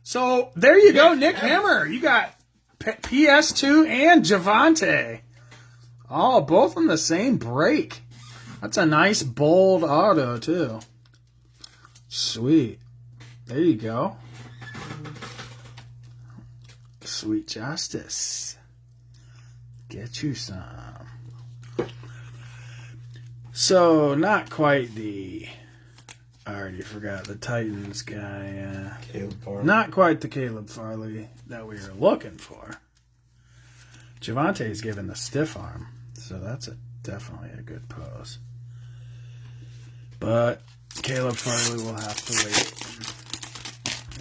Speaker 1: So there you go, Nick Hammer. You got PS2 and Devonte. Oh, both on the same break. That's a nice bold auto, too. Sweet. There you go. Sweet justice. Get you some. So, not quite the... I already forgot the Titans guy.
Speaker 2: Caleb Farley.
Speaker 1: Not quite the Caleb Farley that we were looking for. Javante's given the stiff arm, so that's definitely a good pose. But Caleb Farley will have to wait.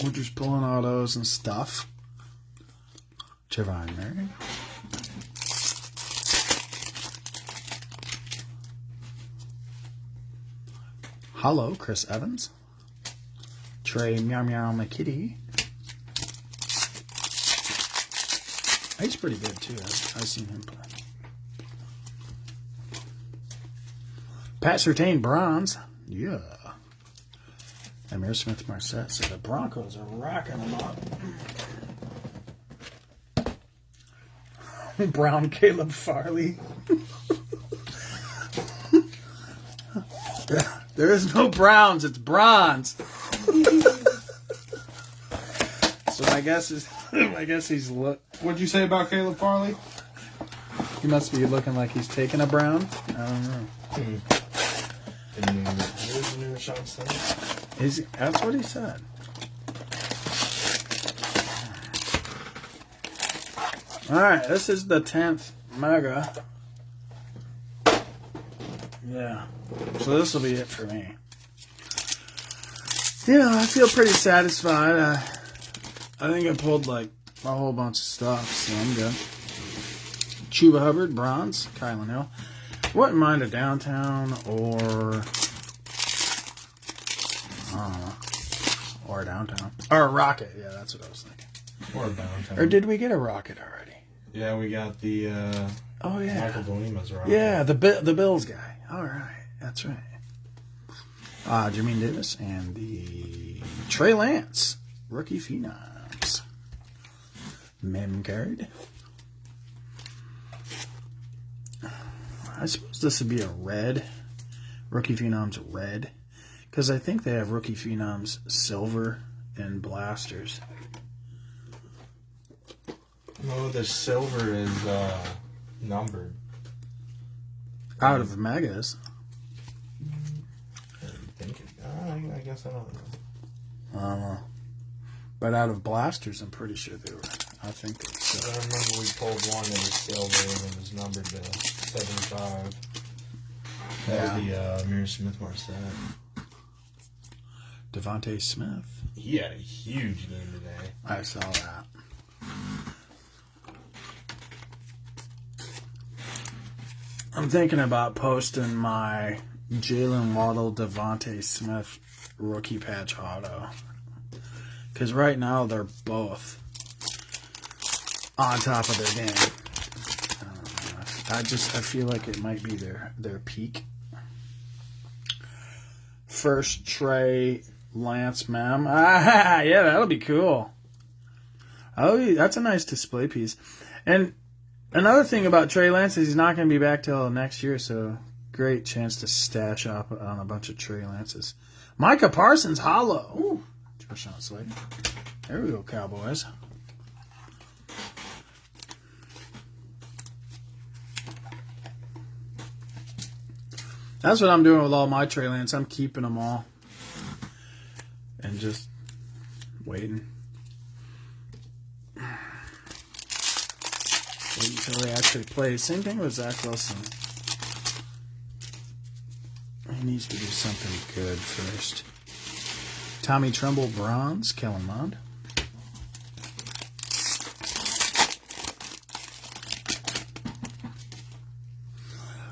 Speaker 1: We're just pulling autos and stuff. Javon Murray. Hello, Chris Evans. Trey Meow Meow McKitty. He's pretty good too. I've seen him play. Pat Surtain bronze. Yeah. Amir Smith Marset. So the Broncos are racking them up. Brown Caleb Farley. There is no browns, it's bronze. So I guess he's
Speaker 2: What'd you say about Caleb Farley?
Speaker 1: He must be looking like he's taking a brown. I don't know.
Speaker 2: Here's the new Rashawn Slater.
Speaker 1: That's what he said. Alright, this is the 10th mega. Yeah. So this will be it for me. I feel pretty satisfied. I think I pulled like a whole bunch of stuff, so I'm good. Chuba Hubbard, bronze. Kylan Hill. Wouldn't mind a downtown or... I don't know. Or a downtown. Or a rocket. Yeah, that's what I was thinking.
Speaker 2: Or a downtown.
Speaker 1: Or did we get a rocket already?
Speaker 2: Yeah, we got the Michael Bolima's rocket.
Speaker 1: Yeah, the Bills guy. All right. That's right. Jermaine Davis and the Trey Lance. Rookie Phenoms. Mem card. I suppose this would be a red. Rookie Phenoms red. Because I think they have Rookie Phenoms silver and blasters.
Speaker 2: No, the silver is numbered.
Speaker 1: Out of megas.
Speaker 2: I guess I don't know.
Speaker 1: But out of blasters, I'm pretty sure they were. I think they were silver.
Speaker 2: I remember we pulled one that was silver and it was numbered to 75. That was the Amir Smith Marset.
Speaker 1: Devonte Smith.
Speaker 2: He had a huge game today.
Speaker 1: I saw that. I'm thinking about posting my Jalen Waddle, Devonte Smith rookie patch auto. Because right now they're both on top of their game. I feel like it might be their peak. First Trey Lance Mem. Yeah, that'll be cool. That's a nice display piece. And another thing about Trey Lance is he's not going to be back till next year, so great chance to stash up on a bunch of Trey Lances. Micah Parsons, hollow. Ooh. There we go, Cowboys. That's what I'm doing with all my Trey Lance. I'm keeping them all. And just waiting. Wait until they actually play. Same thing with Zach Wilson. He needs to do something good first. Tommy Trumbull, bronze. Kellen Mond.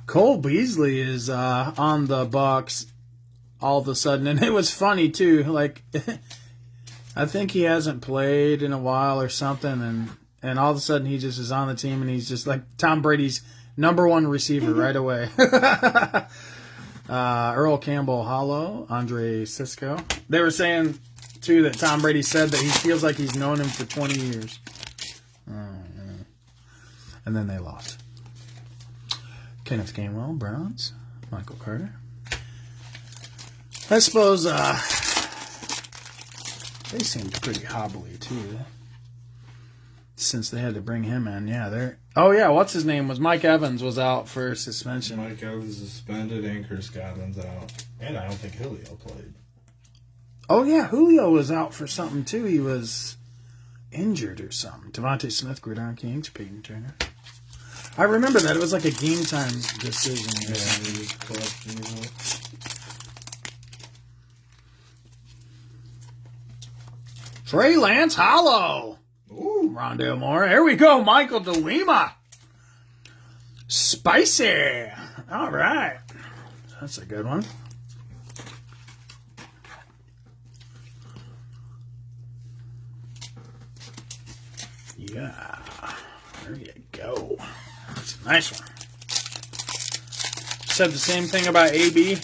Speaker 1: Cole Beasley is on the Bucks all of a sudden, and it was funny too. Like, I think he hasn't played in a while or something, and all of a sudden he just is on the team, and he's just like Tom Brady's #1 receiver right away. Earl Campbell, hollow. Andre Sisco. They were saying too that Tom Brady said that he feels like he's known him for 20 years. And then they lost. Kenneth Gainwell, bronze. Michael Carter. I suppose they seemed pretty hobbly too, since they had to bring him in. Yeah, they're. Oh yeah, what's his name? Was Mike Evans was out for suspension.
Speaker 2: Mike Evans suspended, and Chris Godwin's out, and I don't think Julio played.
Speaker 1: Oh yeah, Julio was out for something too. He was injured or something. Devonte Smith, Gridiron Kings, Peyton Turner. I remember that. It was like a game time decision.
Speaker 2: Yeah, he was questionable.
Speaker 1: Trey Lance hollow.
Speaker 2: Ooh.
Speaker 1: Rondale Moore. Here we go. Michael DeLima. Spicy. All right. That's a good one. Yeah. There you go. That's a nice one. Said the same thing about AB.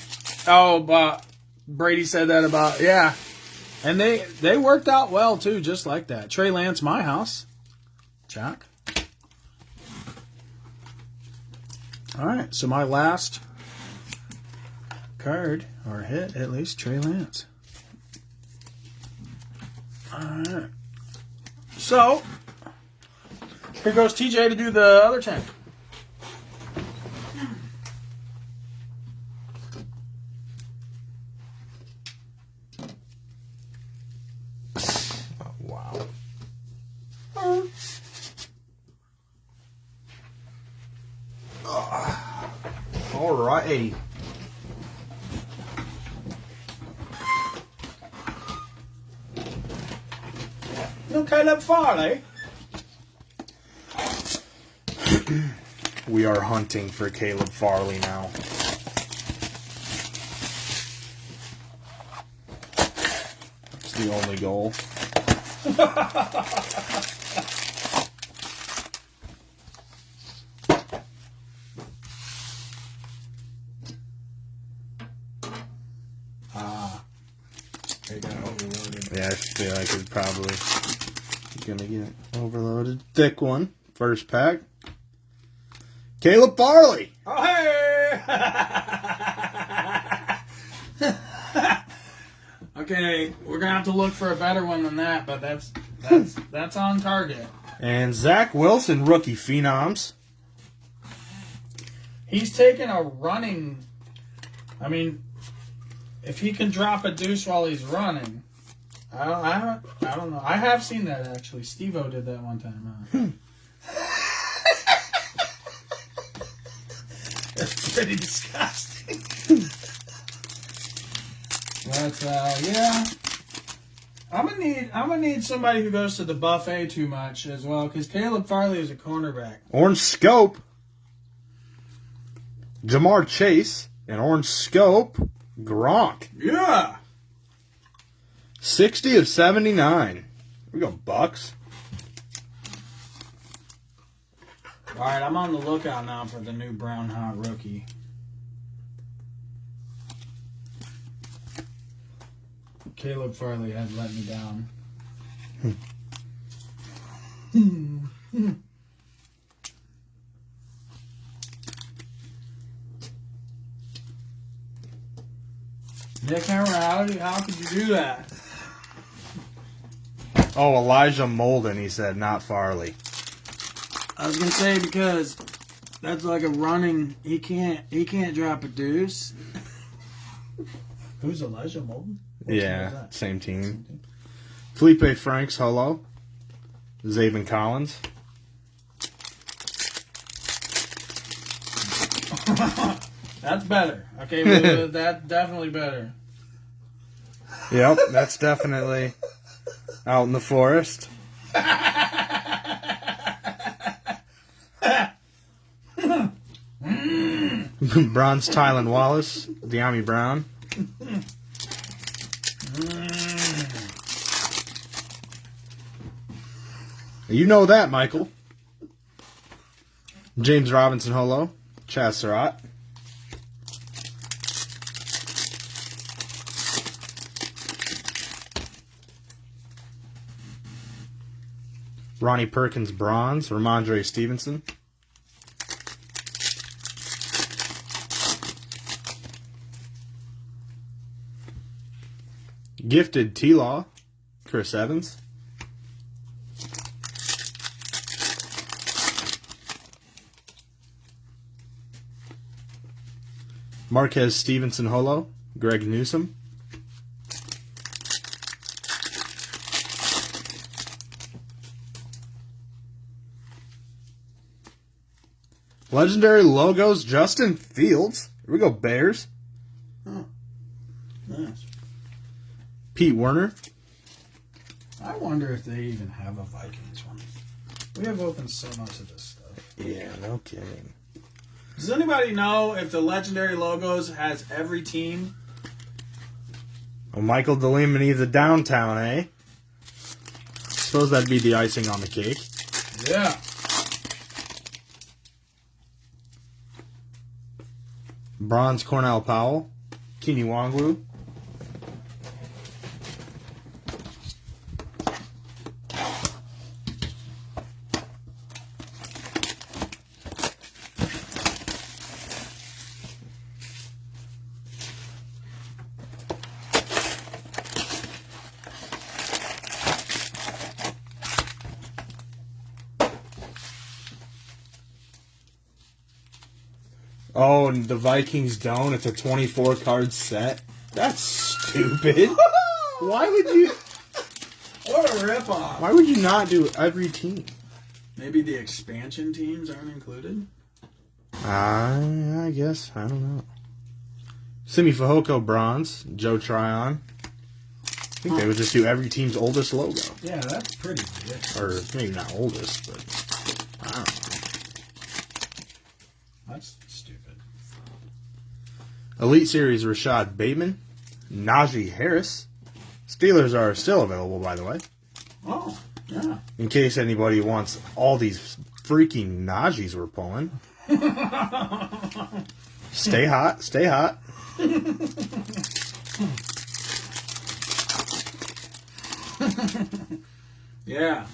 Speaker 1: Oh, but Brady said that about, yeah. And they worked out well, too, just like that. Trey Lance, my house. Jack. All right, so my last card, or hit, at least, Trey Lance. All right. So, here goes TJ to do the other 10.
Speaker 2: Wow. All righty.
Speaker 1: No Caleb Farley.
Speaker 2: We are hunting for Caleb Farley now. That's the only goal. They got overloaded. Yeah, I feel like it's probably gonna get overloaded. Thick one. First pack. Caleb Farley.
Speaker 1: Oh, hey! Okay, we're gonna have to look for a better one than that, but that's on target.
Speaker 2: And Zach Wilson, rookie phenoms.
Speaker 1: He's taking a running. I mean, if he can drop a deuce while he's running, I don't know. I have seen that actually. Steve-O did that one time. That's pretty disgusting. But yeah, I'm gonna need somebody who goes to the buffet too much as well, because Caleb Farley is a cornerback.
Speaker 2: Orange Scope. Jamar Chase. And Orange Scope. Gronk.
Speaker 1: Yeah.
Speaker 2: 60 of 79. Here we go, Bucks.
Speaker 1: All right, I'm on the lookout now for the new brown hot rookie. Caleb Farley has let me down. Nick Hammer, how could you do that?
Speaker 2: Oh, Elijah Molden, he said, not Farley.
Speaker 1: I was gonna say, because that's like a running. He can't drop a deuce. Who's Elijah Molden?
Speaker 2: Yeah, same team. Felipe Franks, hello. Zabin Collins.
Speaker 3: That's better. Okay, well, that's definitely better.
Speaker 2: Yep, that's definitely out in the forest. Bronze Tylan Wallace, De'Ami Brown. You know that, Michael. James Robinson Holo, Chaz Surratt. Ronnie Perkins Bronze, Ramondre Stevenson. Gifted T-Law, Chris Evans. Marquez Stevenson Holo, Greg Newsom. Legendary Logos, Justin Fields. Here we go, Bears.
Speaker 3: Oh, nice.
Speaker 2: Pete Werner.
Speaker 3: I wonder if they even have a Vikings one. We have opened so much of this stuff.
Speaker 2: Yeah, no kidding.
Speaker 3: Does anybody know if the Legendary Logos has every team?
Speaker 2: Well, Michael DeLima needs a downtown, eh? Suppose that'd be the icing on the cake.
Speaker 3: Yeah.
Speaker 2: Bronze Cornell Powell, Keeney Wangwu. Oh, and the Vikings don't. It's a 24-card set. That's stupid. Why would you?
Speaker 3: What a ripoff.
Speaker 2: Why would you not do every team?
Speaker 3: Maybe the expansion teams aren't included?
Speaker 2: I guess. I don't know. Simi Fehoko Bronze, Joe Tryon. I think they would just do every team's oldest logo.
Speaker 3: Yeah, that's pretty ridiculous.
Speaker 2: Or maybe not oldest, but I don't know.
Speaker 3: That's stupid.
Speaker 2: Elite Series Rashad Bateman, Najee Harris. Steelers are still available, by the way.
Speaker 3: Oh, yeah.
Speaker 2: In case anybody wants all these freaking Najees we're pulling. Stay hot, stay hot.
Speaker 3: Yeah.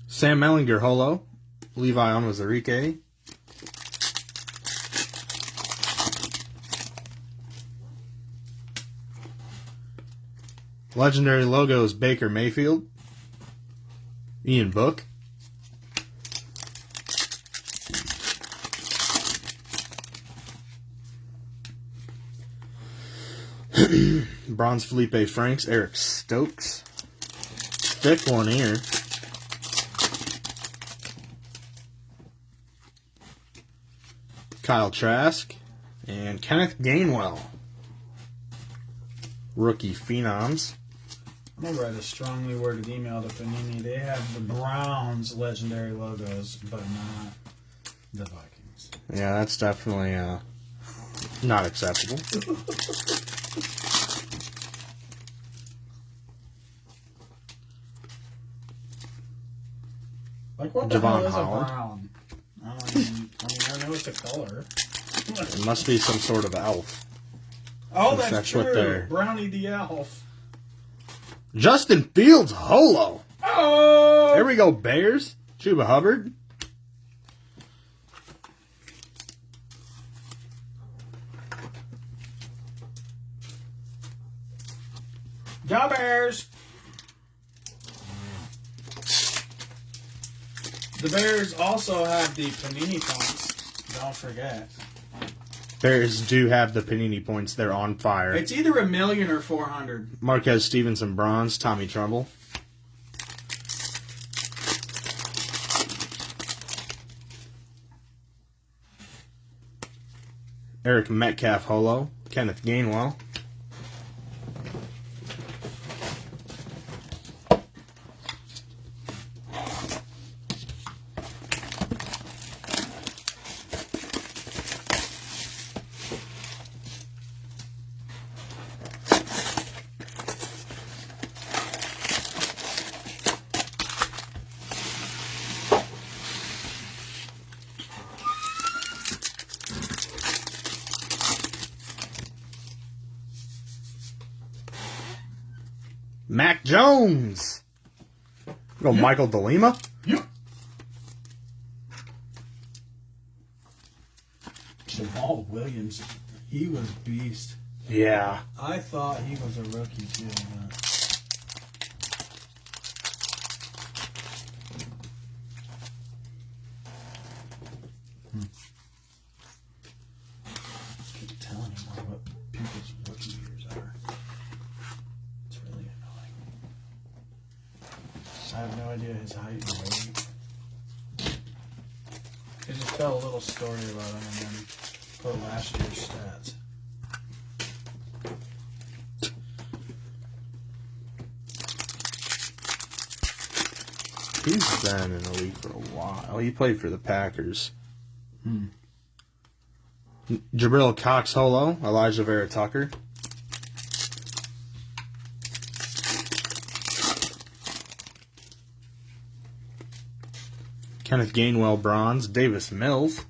Speaker 2: Sam Mellinger Holo, Levi Onwuzurike. Legendary Logos Baker Mayfield, Ian Book. Bronze Felipe Franks, Eric Stokes. Thick one here. Kyle Trask and Kenneth Gainwell. Rookie Phenoms.
Speaker 3: I'm going to write a strongly worded email to Panini. They have the Browns legendary logos, but not the Vikings.
Speaker 2: Yeah, that's definitely not acceptable.
Speaker 3: Like, what the
Speaker 2: Javon
Speaker 3: hell is
Speaker 2: Holland.
Speaker 3: a brown? I know it's a color.
Speaker 2: It must be some sort of elf.
Speaker 3: Oh,
Speaker 2: That's
Speaker 3: that's
Speaker 2: what
Speaker 3: true.
Speaker 2: they're-
Speaker 3: Brownie the elf.
Speaker 2: Justin Fields Holo.
Speaker 3: Oh!
Speaker 2: There we go, Bears. Chuba Hubbard.
Speaker 3: Go Bears! The Bears also have the Panini points. Don't forget.
Speaker 2: Bears do have the Panini points. They're on fire.
Speaker 3: It's either 1,000,000 or 400.
Speaker 2: Marquez Stevenson Bronze, Tommy Trumbull. Eric Metcalf holo. Kenneth Gainwell. Mac Jones. Go Michael DeLima.
Speaker 3: Yep. Jamal Williams, he was beast.
Speaker 2: Yeah.
Speaker 3: I thought he was a rookie too. I can't tell anymore what people's rookie years are. It's really annoying. I have no idea his height and weight. They just tell a little story about him and then put last year's stats.
Speaker 2: He's been in the league for a while. He played for the Packers. Jabril Cox holo. Elijah Vera Tucker. Kenneth Gainwell bronze. Davis Mills.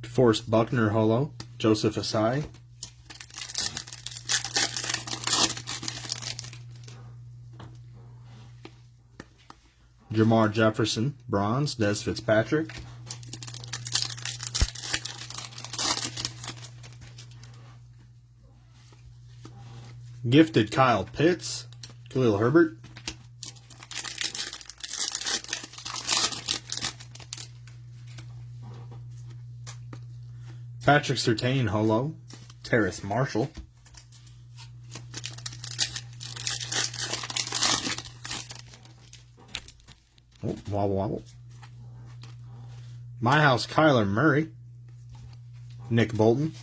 Speaker 2: Forrest Buckner holo. Joseph Asai. Jamar Jefferson, bronze. Des Fitzpatrick. Gifted Kyle Pitts. Khalil Herbert. Patrick Surtain holo. Terrace Marshall. Oh, wobble wobble. My House Kyler Murray. Nick Bolton.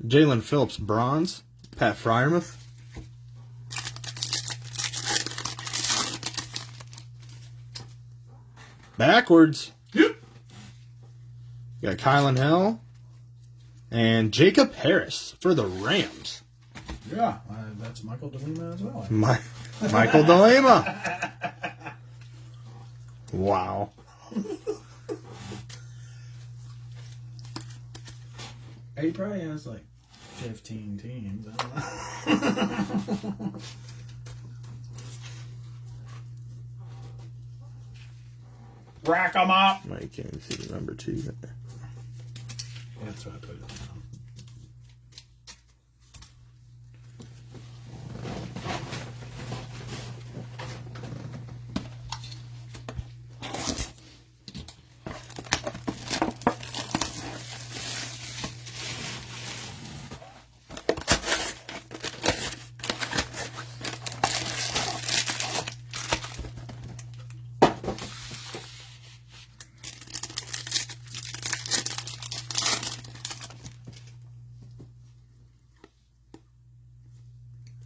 Speaker 2: Jalen Phillips bronze. Pat Fryermuth. Backwards.
Speaker 3: Yep.
Speaker 2: Got Kylan Hill and Jacob Harris for the Rams.
Speaker 3: Yeah, that's Michael DeLima as well.
Speaker 2: Michael DeLima. Wow.
Speaker 3: He probably has like 15 teams. I don't know. Rack them up.
Speaker 2: I can't see the number 2 there.
Speaker 3: That's what I put it down.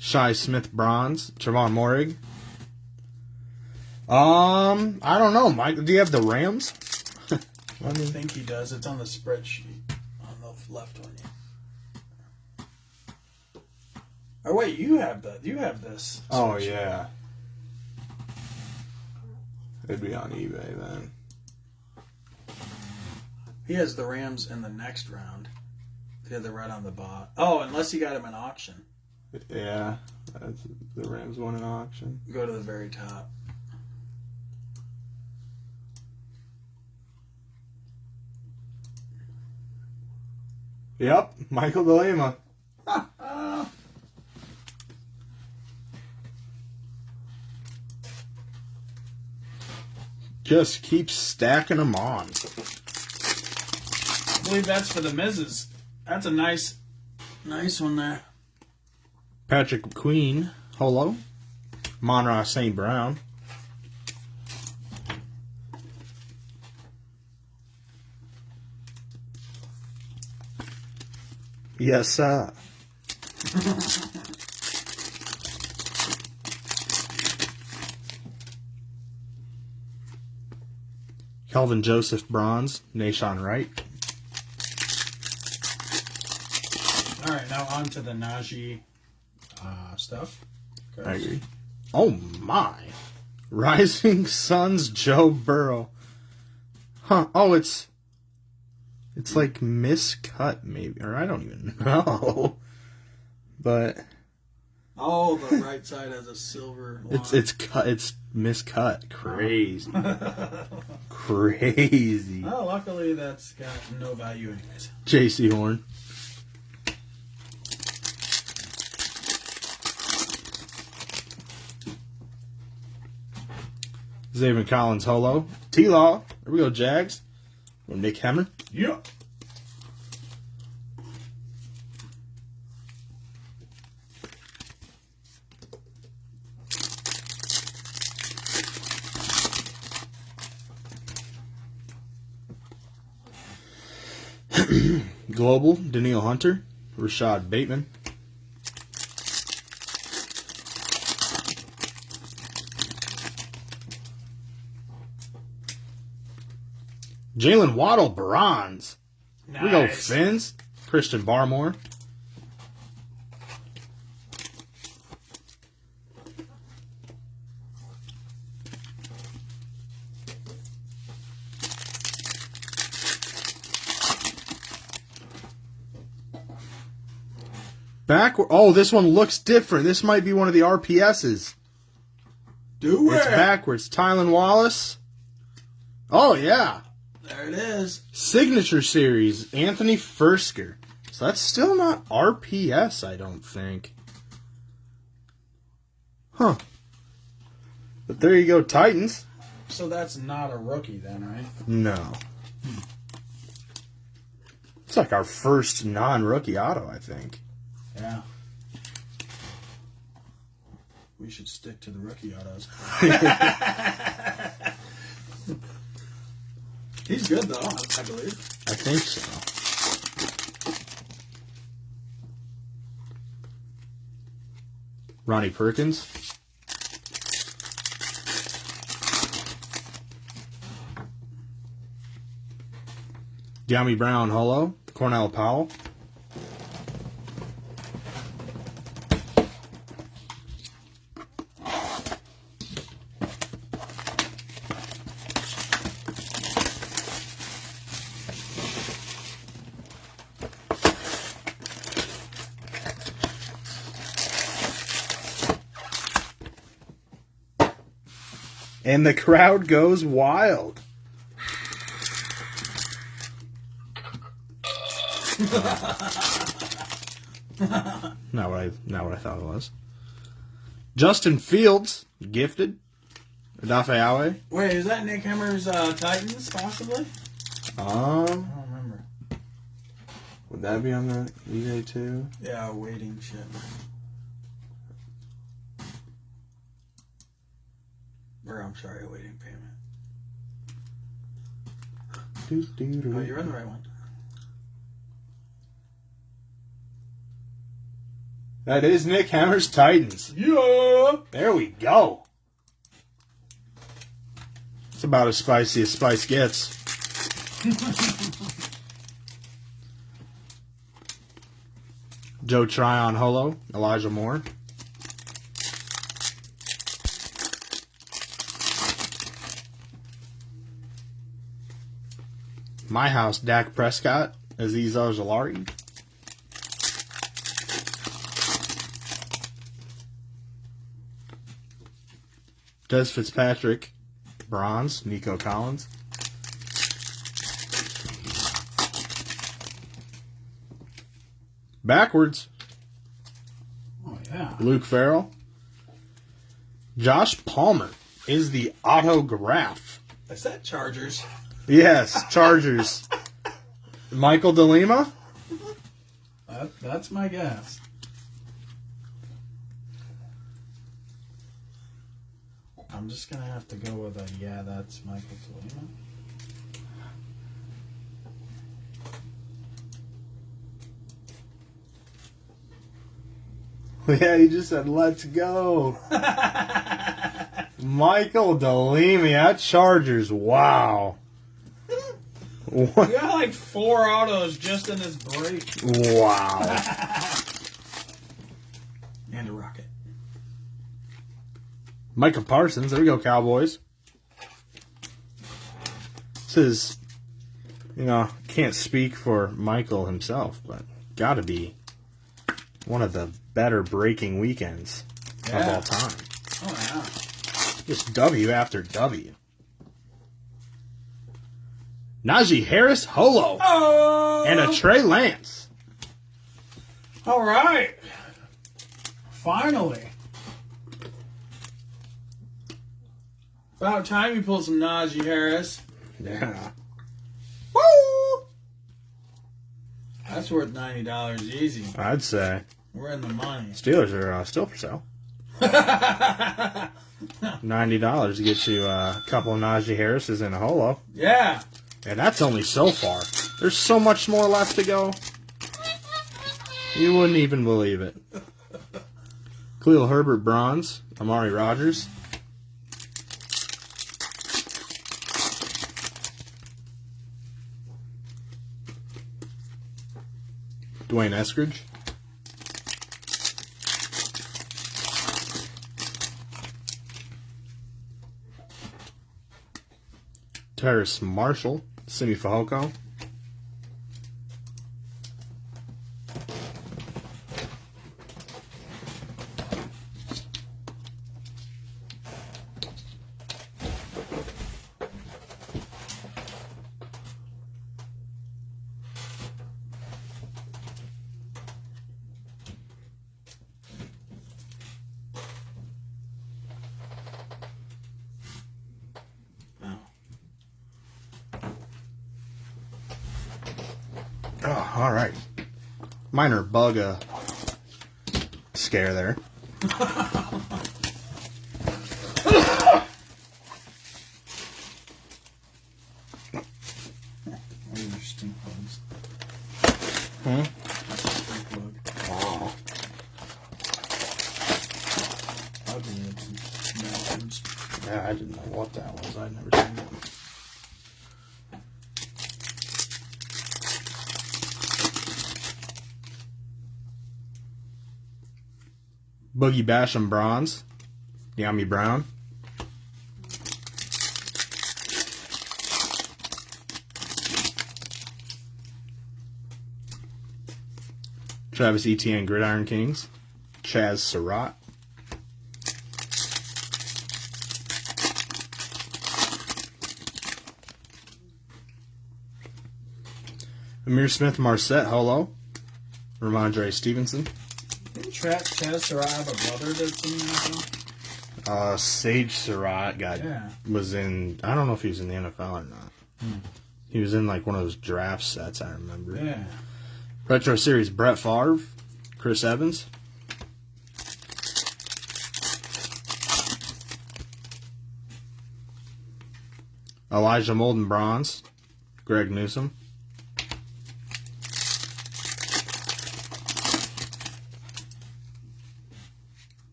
Speaker 2: Shi Smith bronze. Trevon Moehrig. I don't know, Mike. Do you have the Rams?
Speaker 3: I think he does. It's on the spreadsheet on the left one. Oh wait, you have this.
Speaker 2: Oh
Speaker 3: spreadsheet.
Speaker 2: yeah. It'd be on eBay then.
Speaker 3: He has the Rams in the next round. He had the red on the bot. Oh, unless he got him in auction.
Speaker 2: Yeah, that's, the Rams won an auction.
Speaker 3: Go to the very top.
Speaker 2: Yep, Michael DeLima.
Speaker 3: Huh.
Speaker 2: just keep stacking them on.
Speaker 3: I believe that's for the Mrs. That's a nice one there.
Speaker 2: Patrick Queen, Holo. Monroe St. Brown. Yes, sir. Calvin Joseph Bronze, Nashon Wright.
Speaker 3: All right, now on to the Najee stuff.
Speaker 2: I agree. Oh my! Rising Suns, Joe Burrow. Huh? Oh, it's like miscut, maybe, or I don't even know. But
Speaker 3: oh, the right side has a silver line.
Speaker 2: it's cut. It's miscut. Crazy. Crazy.
Speaker 3: Oh, luckily that's got no value anyways.
Speaker 2: J.C. Horn. Xavier Collins, Holo. T-Law. There we go, Jags. Nick Hemmer.
Speaker 3: Yep.
Speaker 2: Global, Daniil Hunter. Rashad Bateman. Jalen Waddle, bronze.
Speaker 3: Nice.
Speaker 2: We go Finns. Christian Barmore. Backward. Oh, this one looks different. This might be one of the RPSs.
Speaker 3: Do it.
Speaker 2: It's backwards. Tylan Wallace. Oh, yeah.
Speaker 3: There it is.
Speaker 2: Signature Series, Anthony Fursker. So that's still not RPS, I don't think. Huh. But there you go, Titans.
Speaker 3: So that's not a rookie then, right?
Speaker 2: No. It's like our first non-rookie auto, I think.
Speaker 3: Yeah. We should stick to the rookie autos. He's good, though, I believe.
Speaker 2: I think so. Ronnie Perkins. De'Ami Brown, Holo. Cornell Powell. And the crowd goes wild. Not what I thought it was. Justin Fields, gifted. Odafe Awe.
Speaker 3: Wait, is that Nick Hemmer's Titans, possibly? I don't remember.
Speaker 2: Would that be on the eBay too?
Speaker 3: Yeah, waiting shit. Or, I'm sorry, awaiting payment. Oh, you're on the right one.
Speaker 2: That is Nick Hammer's Titans.
Speaker 3: Yeah!
Speaker 2: There we go. It's about as spicy as spice gets. Joe Tryon Holo, Elijah Moore. My House, Dak Prescott, Azeez Ojulari. Des Fitzpatrick, bronze, Nico Collins. Backwards,
Speaker 3: Oh, yeah.
Speaker 2: Luke Farrell. Josh Palmer is the autograph.
Speaker 3: I said Chargers.
Speaker 2: Yes, Chargers. Michael DeLima?
Speaker 3: That's my guess. I'm just going to have to go with a, yeah, that's Michael DeLima.
Speaker 2: Yeah, he just said, let's go. Michael DeLima at Chargers. Wow.
Speaker 3: We got like 4 autos just in this break.
Speaker 2: Wow.
Speaker 3: And a rocket.
Speaker 2: Micah Parsons. There we go, Cowboys. This is, can't speak for Michael himself, but got to be one of the better breaking weekends of all time.
Speaker 3: Oh, yeah.
Speaker 2: Just W after W. Najee Harris, Holo.
Speaker 3: Oh!
Speaker 2: And a Trey Lance.
Speaker 3: All right. Finally. About time you pulled some Najee Harris.
Speaker 2: Yeah.
Speaker 3: Woo! That's worth $90 easy.
Speaker 2: I'd say.
Speaker 3: We're in the money.
Speaker 2: Steelers are still for sale. $90 to get you a couple of Najee Harrises and a Holo.
Speaker 3: Yeah.
Speaker 2: And that's only so far. There's so much more left to go. You wouldn't even believe it. Khalil Herbert bronze. Amari Rodgers. Dwayne Eskridge. Terrace Marshall, Simi Fehoko. Oh, all right. Minor bug scare there.
Speaker 3: Stink bugs.
Speaker 2: Hmm?
Speaker 3: Stink bug.
Speaker 2: Oh.
Speaker 3: I'll do some bastards.
Speaker 2: Yeah, I didn't know what that was. I'd never seen that. Boogie Basham bronze. Yami Brown. Travis Etienne Gridiron Kings. Chaz Surratt. Amir Smith Marset Holo. Ramondre Stevenson.
Speaker 3: Didn't Chaz Surratt have a brother that's in the NFL?
Speaker 2: Sage Surratt was in, I don't know if he was in the NFL or not. He was in like one of those draft sets, I remember.
Speaker 3: Yeah.
Speaker 2: Retro Series Brett Favre, Chris Evans. Elijah Molden bronze, Greg Newsome.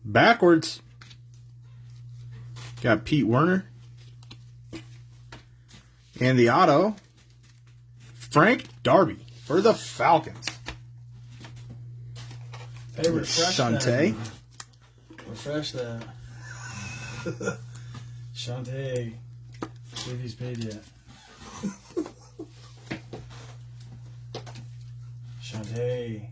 Speaker 2: Backwards, got Pete Werner. And the auto, Frank Darby for the Falcons.
Speaker 3: Hey, refresh
Speaker 2: Shante.
Speaker 3: that. Refresh that. Shante. See if he's paid yet. Shante.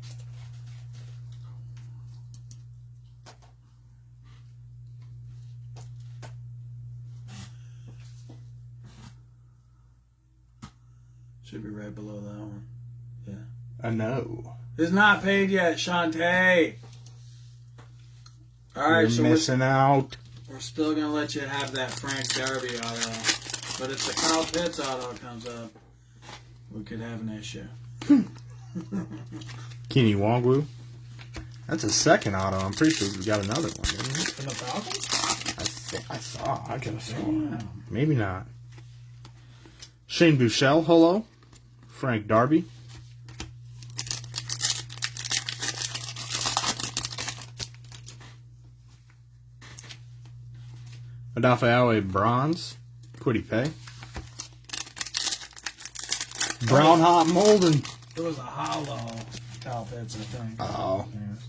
Speaker 3: Should be right below that one. Yeah.
Speaker 2: I know.
Speaker 3: It's not paid yet, Shante. All right,
Speaker 2: You're
Speaker 3: so
Speaker 2: missing out.
Speaker 3: we're still gonna let you have that Frank Darby auto. But if the Kyle Pitts auto comes up, we could have an issue.
Speaker 2: Kenny Wongwu. That's a second auto. I'm pretty sure we got another one, didn't we?
Speaker 3: For the Falcons?
Speaker 2: I thought. I could have sworn.
Speaker 3: Damn.
Speaker 2: Maybe not. Shane Buechele, holo. Frank Darby. Adafe bronze. Quiddy Pay. Brown Hot Molden.
Speaker 3: It was a hollow Kyle Pitts, I think.
Speaker 2: Oh.
Speaker 3: Yes.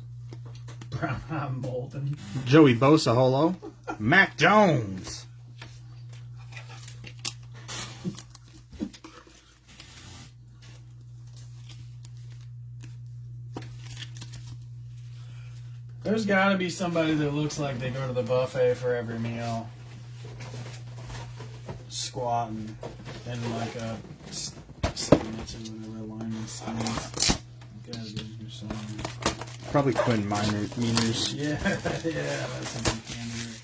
Speaker 3: Brown Hot Molten.
Speaker 2: Joey Bosa holo. Mac Jones.
Speaker 3: There's got to be somebody that looks like they go to the buffet for every meal, squatting in like a stance or whatever alignment stance. Gotta be here somewhere.
Speaker 2: Probably Quinn Miners.
Speaker 3: Yeah, that's a good candidate.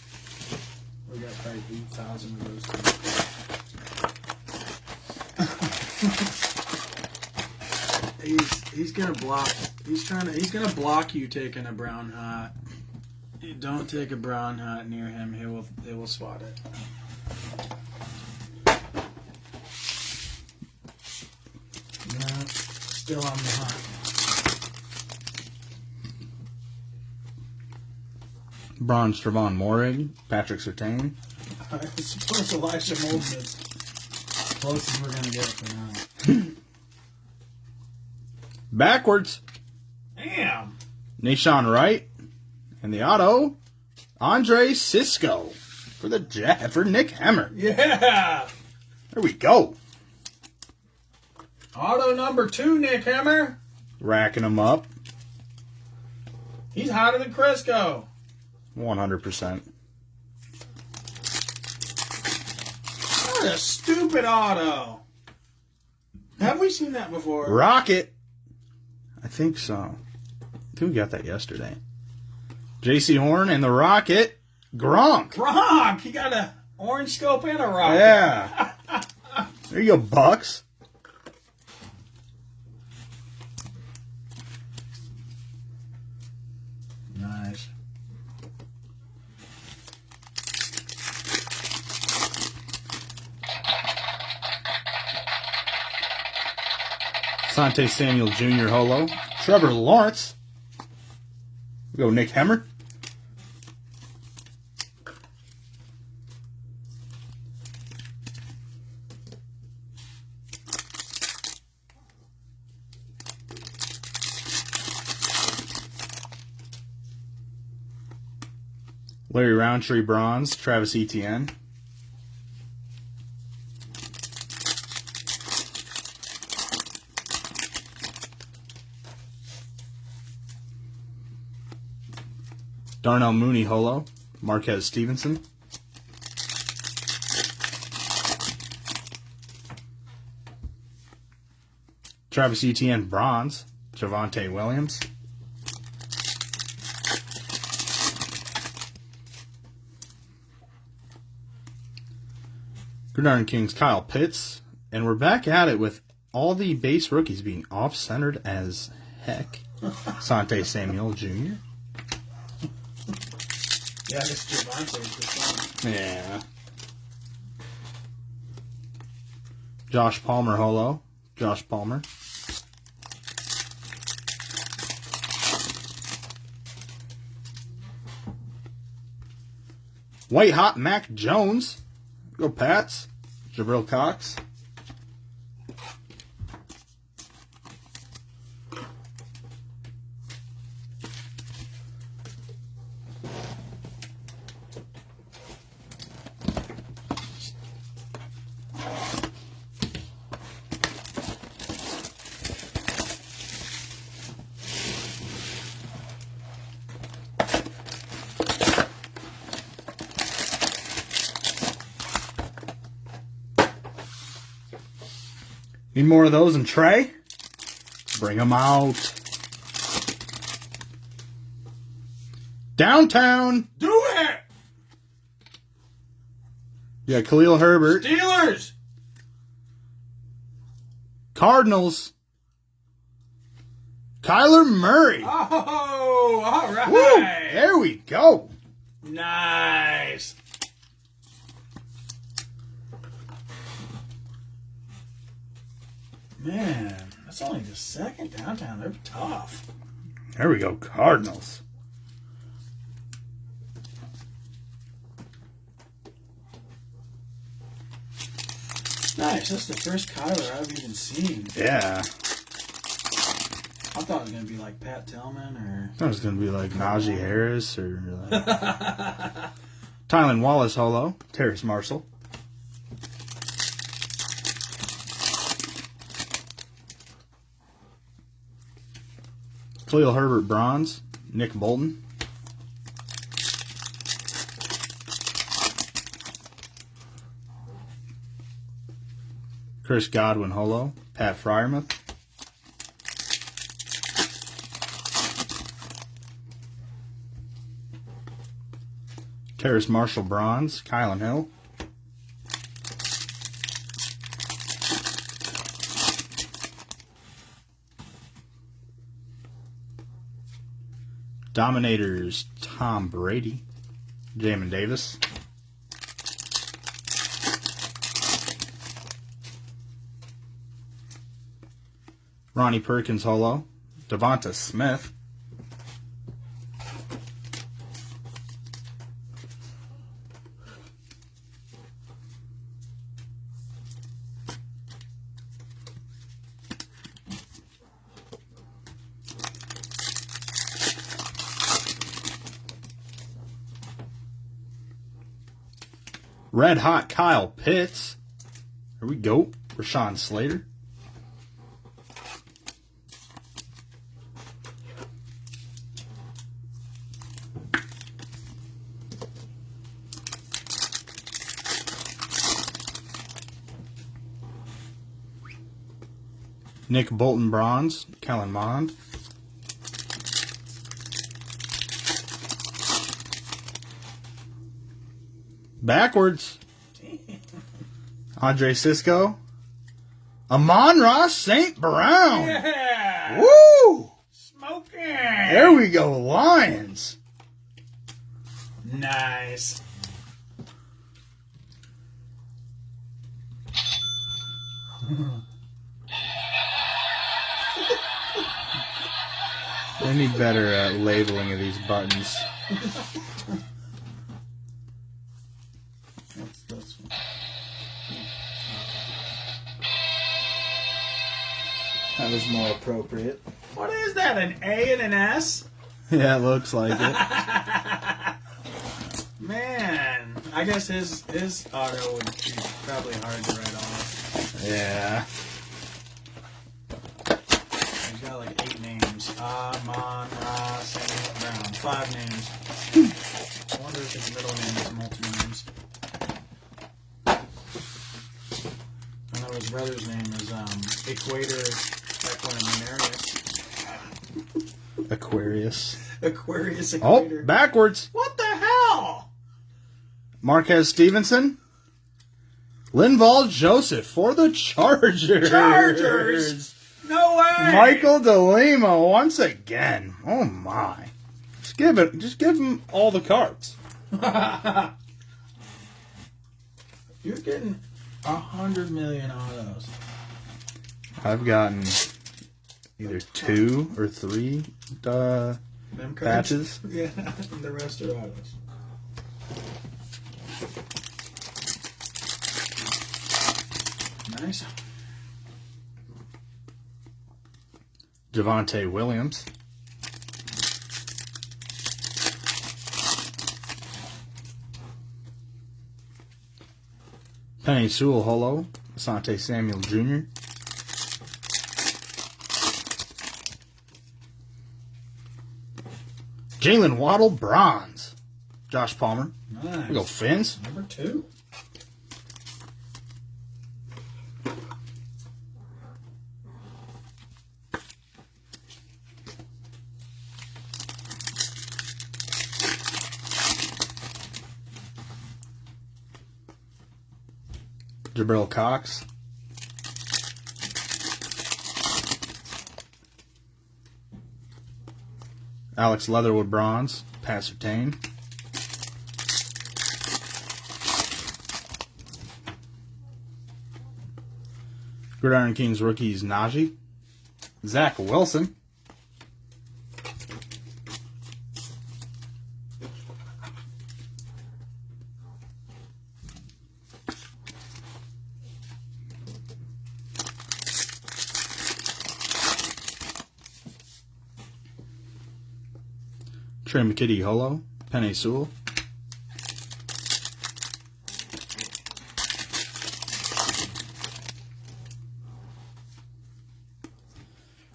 Speaker 3: We got probably 8,000 of those things. He's gonna block. He's gonna block you taking a brown hot. You don't take a brown hot near him. He will swat it. No, still on the hunt.
Speaker 2: Bronze Trevon Moehrig. Patrick Surtain.
Speaker 3: I suppose Elijah Molden is close as we're gonna get for now.
Speaker 2: Backwards.
Speaker 3: Damn.
Speaker 2: Nashawn Wright. And the auto, Andre Cisco for for Nick Hemmer.
Speaker 3: Yeah.
Speaker 2: There we go.
Speaker 3: Auto number 2, Nick Hemmer.
Speaker 2: Racking them up.
Speaker 3: He's hotter than Crisco.
Speaker 2: 100%.
Speaker 3: What a stupid auto. Have we seen that before?
Speaker 2: Rocket. I think so. I think we got that yesterday. J.C. Horn and the Rocket. Gronk.
Speaker 3: Gronk. He got a orange scope and a rocket.
Speaker 2: Yeah. There you go, Bucks.
Speaker 3: Nice.
Speaker 2: Asante Samuel Jr. holo. Trevor Lawrence. We go Nick Hemmer. Larry Roundtree bronze. Travis Etienne. Darnell Mooney holo. Marquez Stevenson. Travis Etienne bronze. Javonte Williams. Gridiron Kings Kyle Pitts. And we're back at it with all the base rookies being off-centered as heck. Asante Samuel Jr.
Speaker 3: Yeah, this Devonte's the same.
Speaker 2: Yeah. Josh Palmer holo. Josh Palmer. White Hot Mac Jones. Go Pats. Jabril Cox. Need more of those in Trey? Bring them out. Downtown.
Speaker 3: Do it!
Speaker 2: You got Khalil Herbert.
Speaker 3: Steelers.
Speaker 2: Cardinals. Kyler Murray.
Speaker 3: Oh, all right.
Speaker 2: Woo, there we go.
Speaker 3: Nice. Man, that's only the second downtown. They're tough.
Speaker 2: There we go, Cardinals.
Speaker 3: Nice. That's the first Kyler I've even seen.
Speaker 2: Yeah.
Speaker 3: I thought it was going to be like Pat Tillman or...
Speaker 2: I thought it was going to be like Najee Harris or like Tylan Wallace holo. Terrace Marshall. Khalil Herbert bronze. Nick Bolton. Chris Godwin holo. Pat Freiermuth. Terrace Marshall bronze. Kylan Hill. Dominators, Tom Brady. Jamin Davis. Ronnie Perkins holo. Devonte Smith. Red Hot Kyle Pitts. There we go. Rashawn Slater. Nick Bolton bronze. Kellen Mond. Backwards. Andre Sisco. Amon-Ra St. Brown.
Speaker 3: Yeah.
Speaker 2: Woo!
Speaker 3: Smoking.
Speaker 2: There we go, Lions.
Speaker 3: Nice.
Speaker 2: I need better labeling of these buttons.
Speaker 3: What's this one?
Speaker 1: That was more appropriate.
Speaker 3: What is that? An A and an S?
Speaker 2: Yeah, it looks like it.
Speaker 3: Man, I guess his auto would be probably hard to write off.
Speaker 2: Yeah.
Speaker 3: He's got like 8 names. Amon-Ra St. Brown. 5 names. I wonder if his middle name is multiple names. I know his brother's name is Equator Equinarius.
Speaker 2: Aquarius.
Speaker 3: Aquarius
Speaker 2: Oh,
Speaker 3: Equator.
Speaker 2: backwards.
Speaker 3: What the hell?
Speaker 2: Marquez Stevenson. Linval Joseph for the Chargers.
Speaker 3: Chargers? No way!
Speaker 2: Michael DeLima once again. Oh my. Just give him all the cards.
Speaker 3: You're getting 100 million autos.
Speaker 2: I've gotten either 2 or 3
Speaker 3: Them cards?
Speaker 2: patches.
Speaker 3: Yeah, and the rest are autos. Nice.
Speaker 2: Javonte Williams. Penny Sewell holo. Asante Samuel Jr. Jalen Waddle bronze. Josh Palmer.
Speaker 3: Nice.
Speaker 2: We go Fins.
Speaker 3: Number 2.
Speaker 2: Jabril Cox. Alex Leatherwood bronze, Pat Surtain. Gridiron Kings rookies Najee. Zach Wilson. Trey McKitty Holo, Penny Sewell.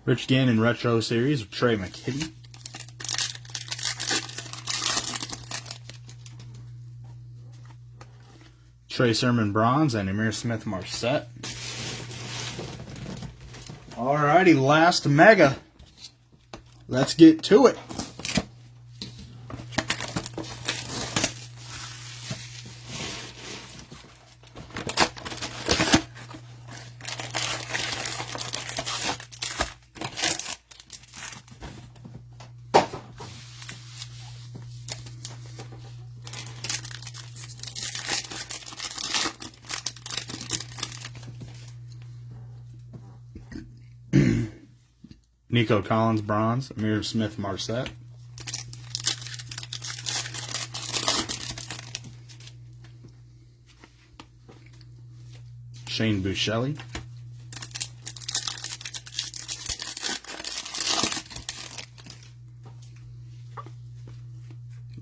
Speaker 2: Rich Gannon Retro Series of Trey McKitty. Trey Sermon Bronze and Amir Smith Marset. Alrighty, last Mega. Let's get to it. Nico Collins bronze, Amir Smith Marset. Shane Buechele.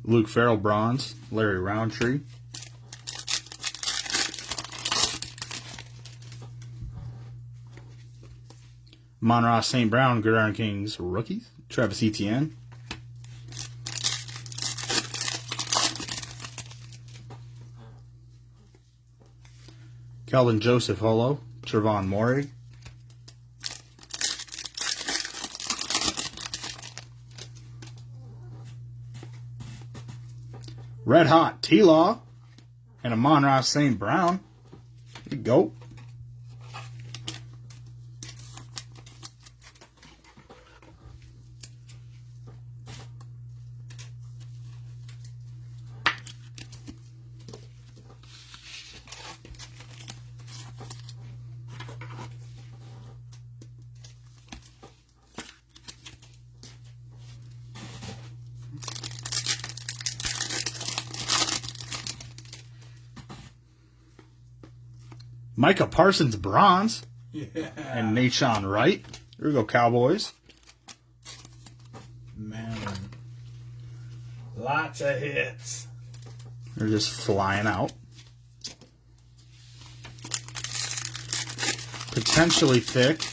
Speaker 2: Luke Farrell bronze, Larry Roundtree. Monroe St. Brown, Gridiron Kings rookies, Travis Etienne. Calvin Joseph Holo, Trevon Morig. Red Hot T-Law and a Monroe St. Brown. There you go. Micah Parsons bronze.
Speaker 3: Yeah.
Speaker 2: And Nashawn Wright. There we go, Cowboys.
Speaker 3: Man. Lots of hits.
Speaker 2: They're just flying out. Potentially thick.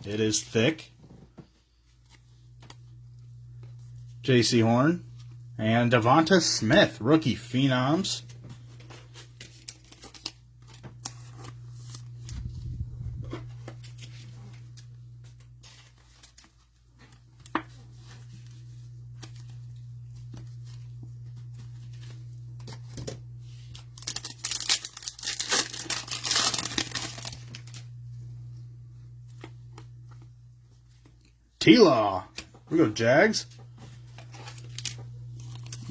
Speaker 2: It is thick. J.C. Horn. And Devonte Smith, rookie phenoms. T-Law. Here we go, Jags.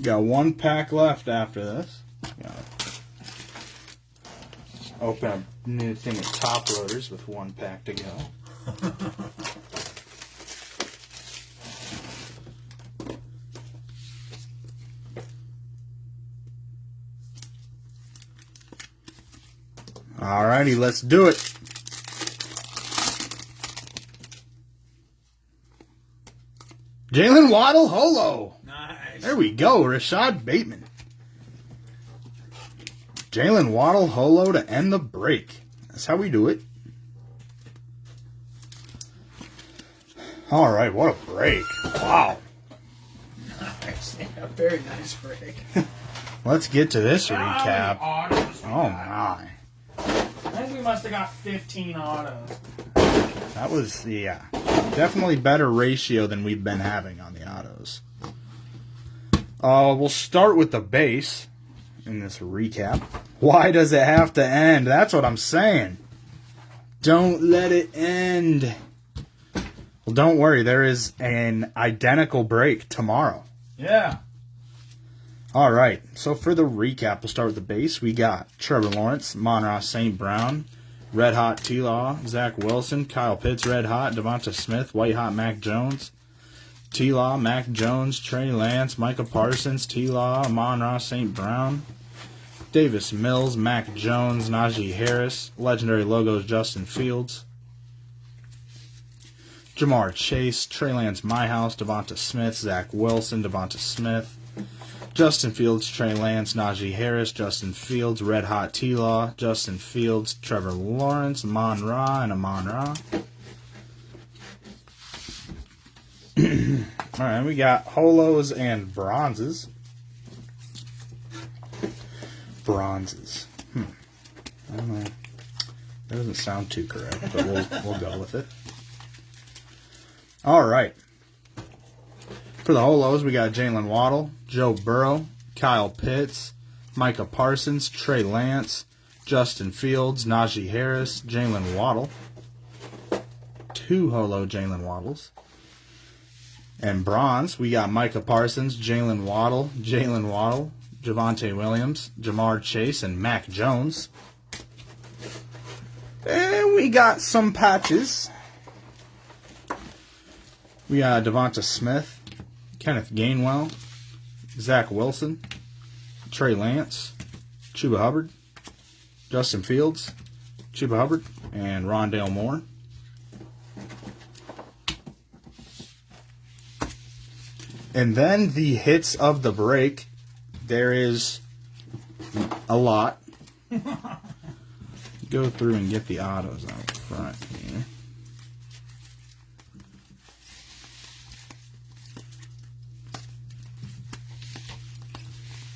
Speaker 2: Got one pack left after this. Open a new thing of top loaders with one pack to go. Alrighty, let's do it. Jalen Waddle Holo.
Speaker 3: Nice.
Speaker 2: There we go. Rashad Bateman. Jalen Waddle Holo to end the break. That's how we do it. All right, what a break. Wow.
Speaker 3: Nice. Yeah, very nice break.
Speaker 2: Let's get to this recap. Oh, my.
Speaker 3: I think we must have got 15 autos.
Speaker 2: That was, yeah, definitely better ratio than we've been having on the autos. We'll start with the base. in this recap. Why does it have to end? That's what I'm saying. Don't let it end. Well, don't worry. There is an identical break tomorrow.
Speaker 3: Yeah.
Speaker 2: All right. So for the recap, we'll start with the base. We got Trevor Lawrence, Monroe St. Brown, Red Hot T-Law, Zach Wilson, Kyle Pitts, Red Hot, Devonta Smith, White Hot Mac Jones, T-Law, Mac Jones, Trey Lance, Micah Parsons, T-Law, Monroe St. Brown, Davis Mills, Mac Jones, Najee Harris, Legendary Logos, Justin Fields, Jamar Chase, Trey Lance, Myhouse, Devonta Smith, Zach Wilson, Devonta Smith, Justin Fields, Trey Lance, Najee Harris, Justin Fields, Red Hot T-Law, Justin Fields, Trevor Lawrence, Amon Ra, and Amon Ra. All right, we got holos and bronzes. Bronzes. I don't know. That doesn't sound too correct, but we'll go with it. All right. For the holos, we got Jalen Waddle, Joe Burrow, Kyle Pitts, Micah Parsons, Trey Lance, Justin Fields, Najee Harris, Jalen Waddle. 2 holo Jalen Waddles. And bronze, we got Micah Parsons, Jalen Waddle, Javonte Williams, Jamar Chase, and Mac Jones. And we got some patches. We got Devonta Smith, Kenneth Gainwell, Zach Wilson, Trey Lance, Chuba Hubbard, Justin Fields, Chuba Hubbard, and Rondale Moore. And then the hits of the break. There is a lot. Go through and get the autos out front here.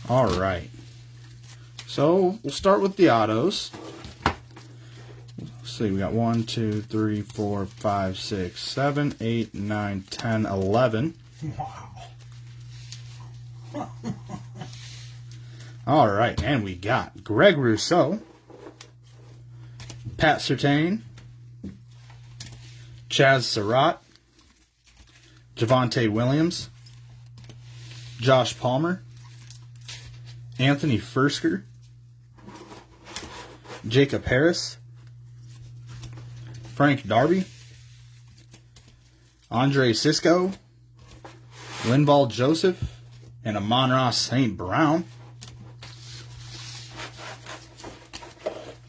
Speaker 2: All right. So we'll start with the autos. Let's see, we got 1, 2, 3, 4, 5, 6, 7, 8, 9, 10, 11.
Speaker 3: Wow.
Speaker 2: All right, and we got Greg Rousseau, Pat Surtain, Chaz Surratt, Javonte Williams, Josh Palmer, Anthony Fursker, Jacob Harris, Frank Darby, Andre Sisco, Linval Joseph, and Amon-Ra St. Brown.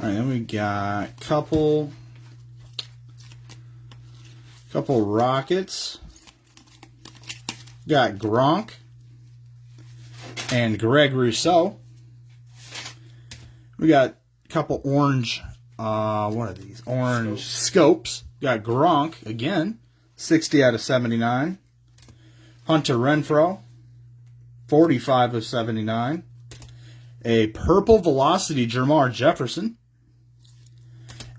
Speaker 2: All right, then we got a couple Rockets. Got Gronk and Greg Rousseau. We got a couple orange, what are these? Orange scopes. Got Gronk again, 60 out of 79. Hunter Renfrow, 45 of 79. A purple velocity Jermar Jefferson.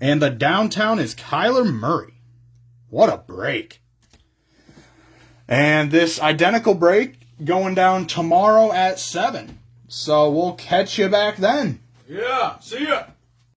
Speaker 2: And the downtown is Kyler Murray. What a break. And this identical break going down tomorrow at 7. So we'll catch you back then.
Speaker 3: Yeah, see ya.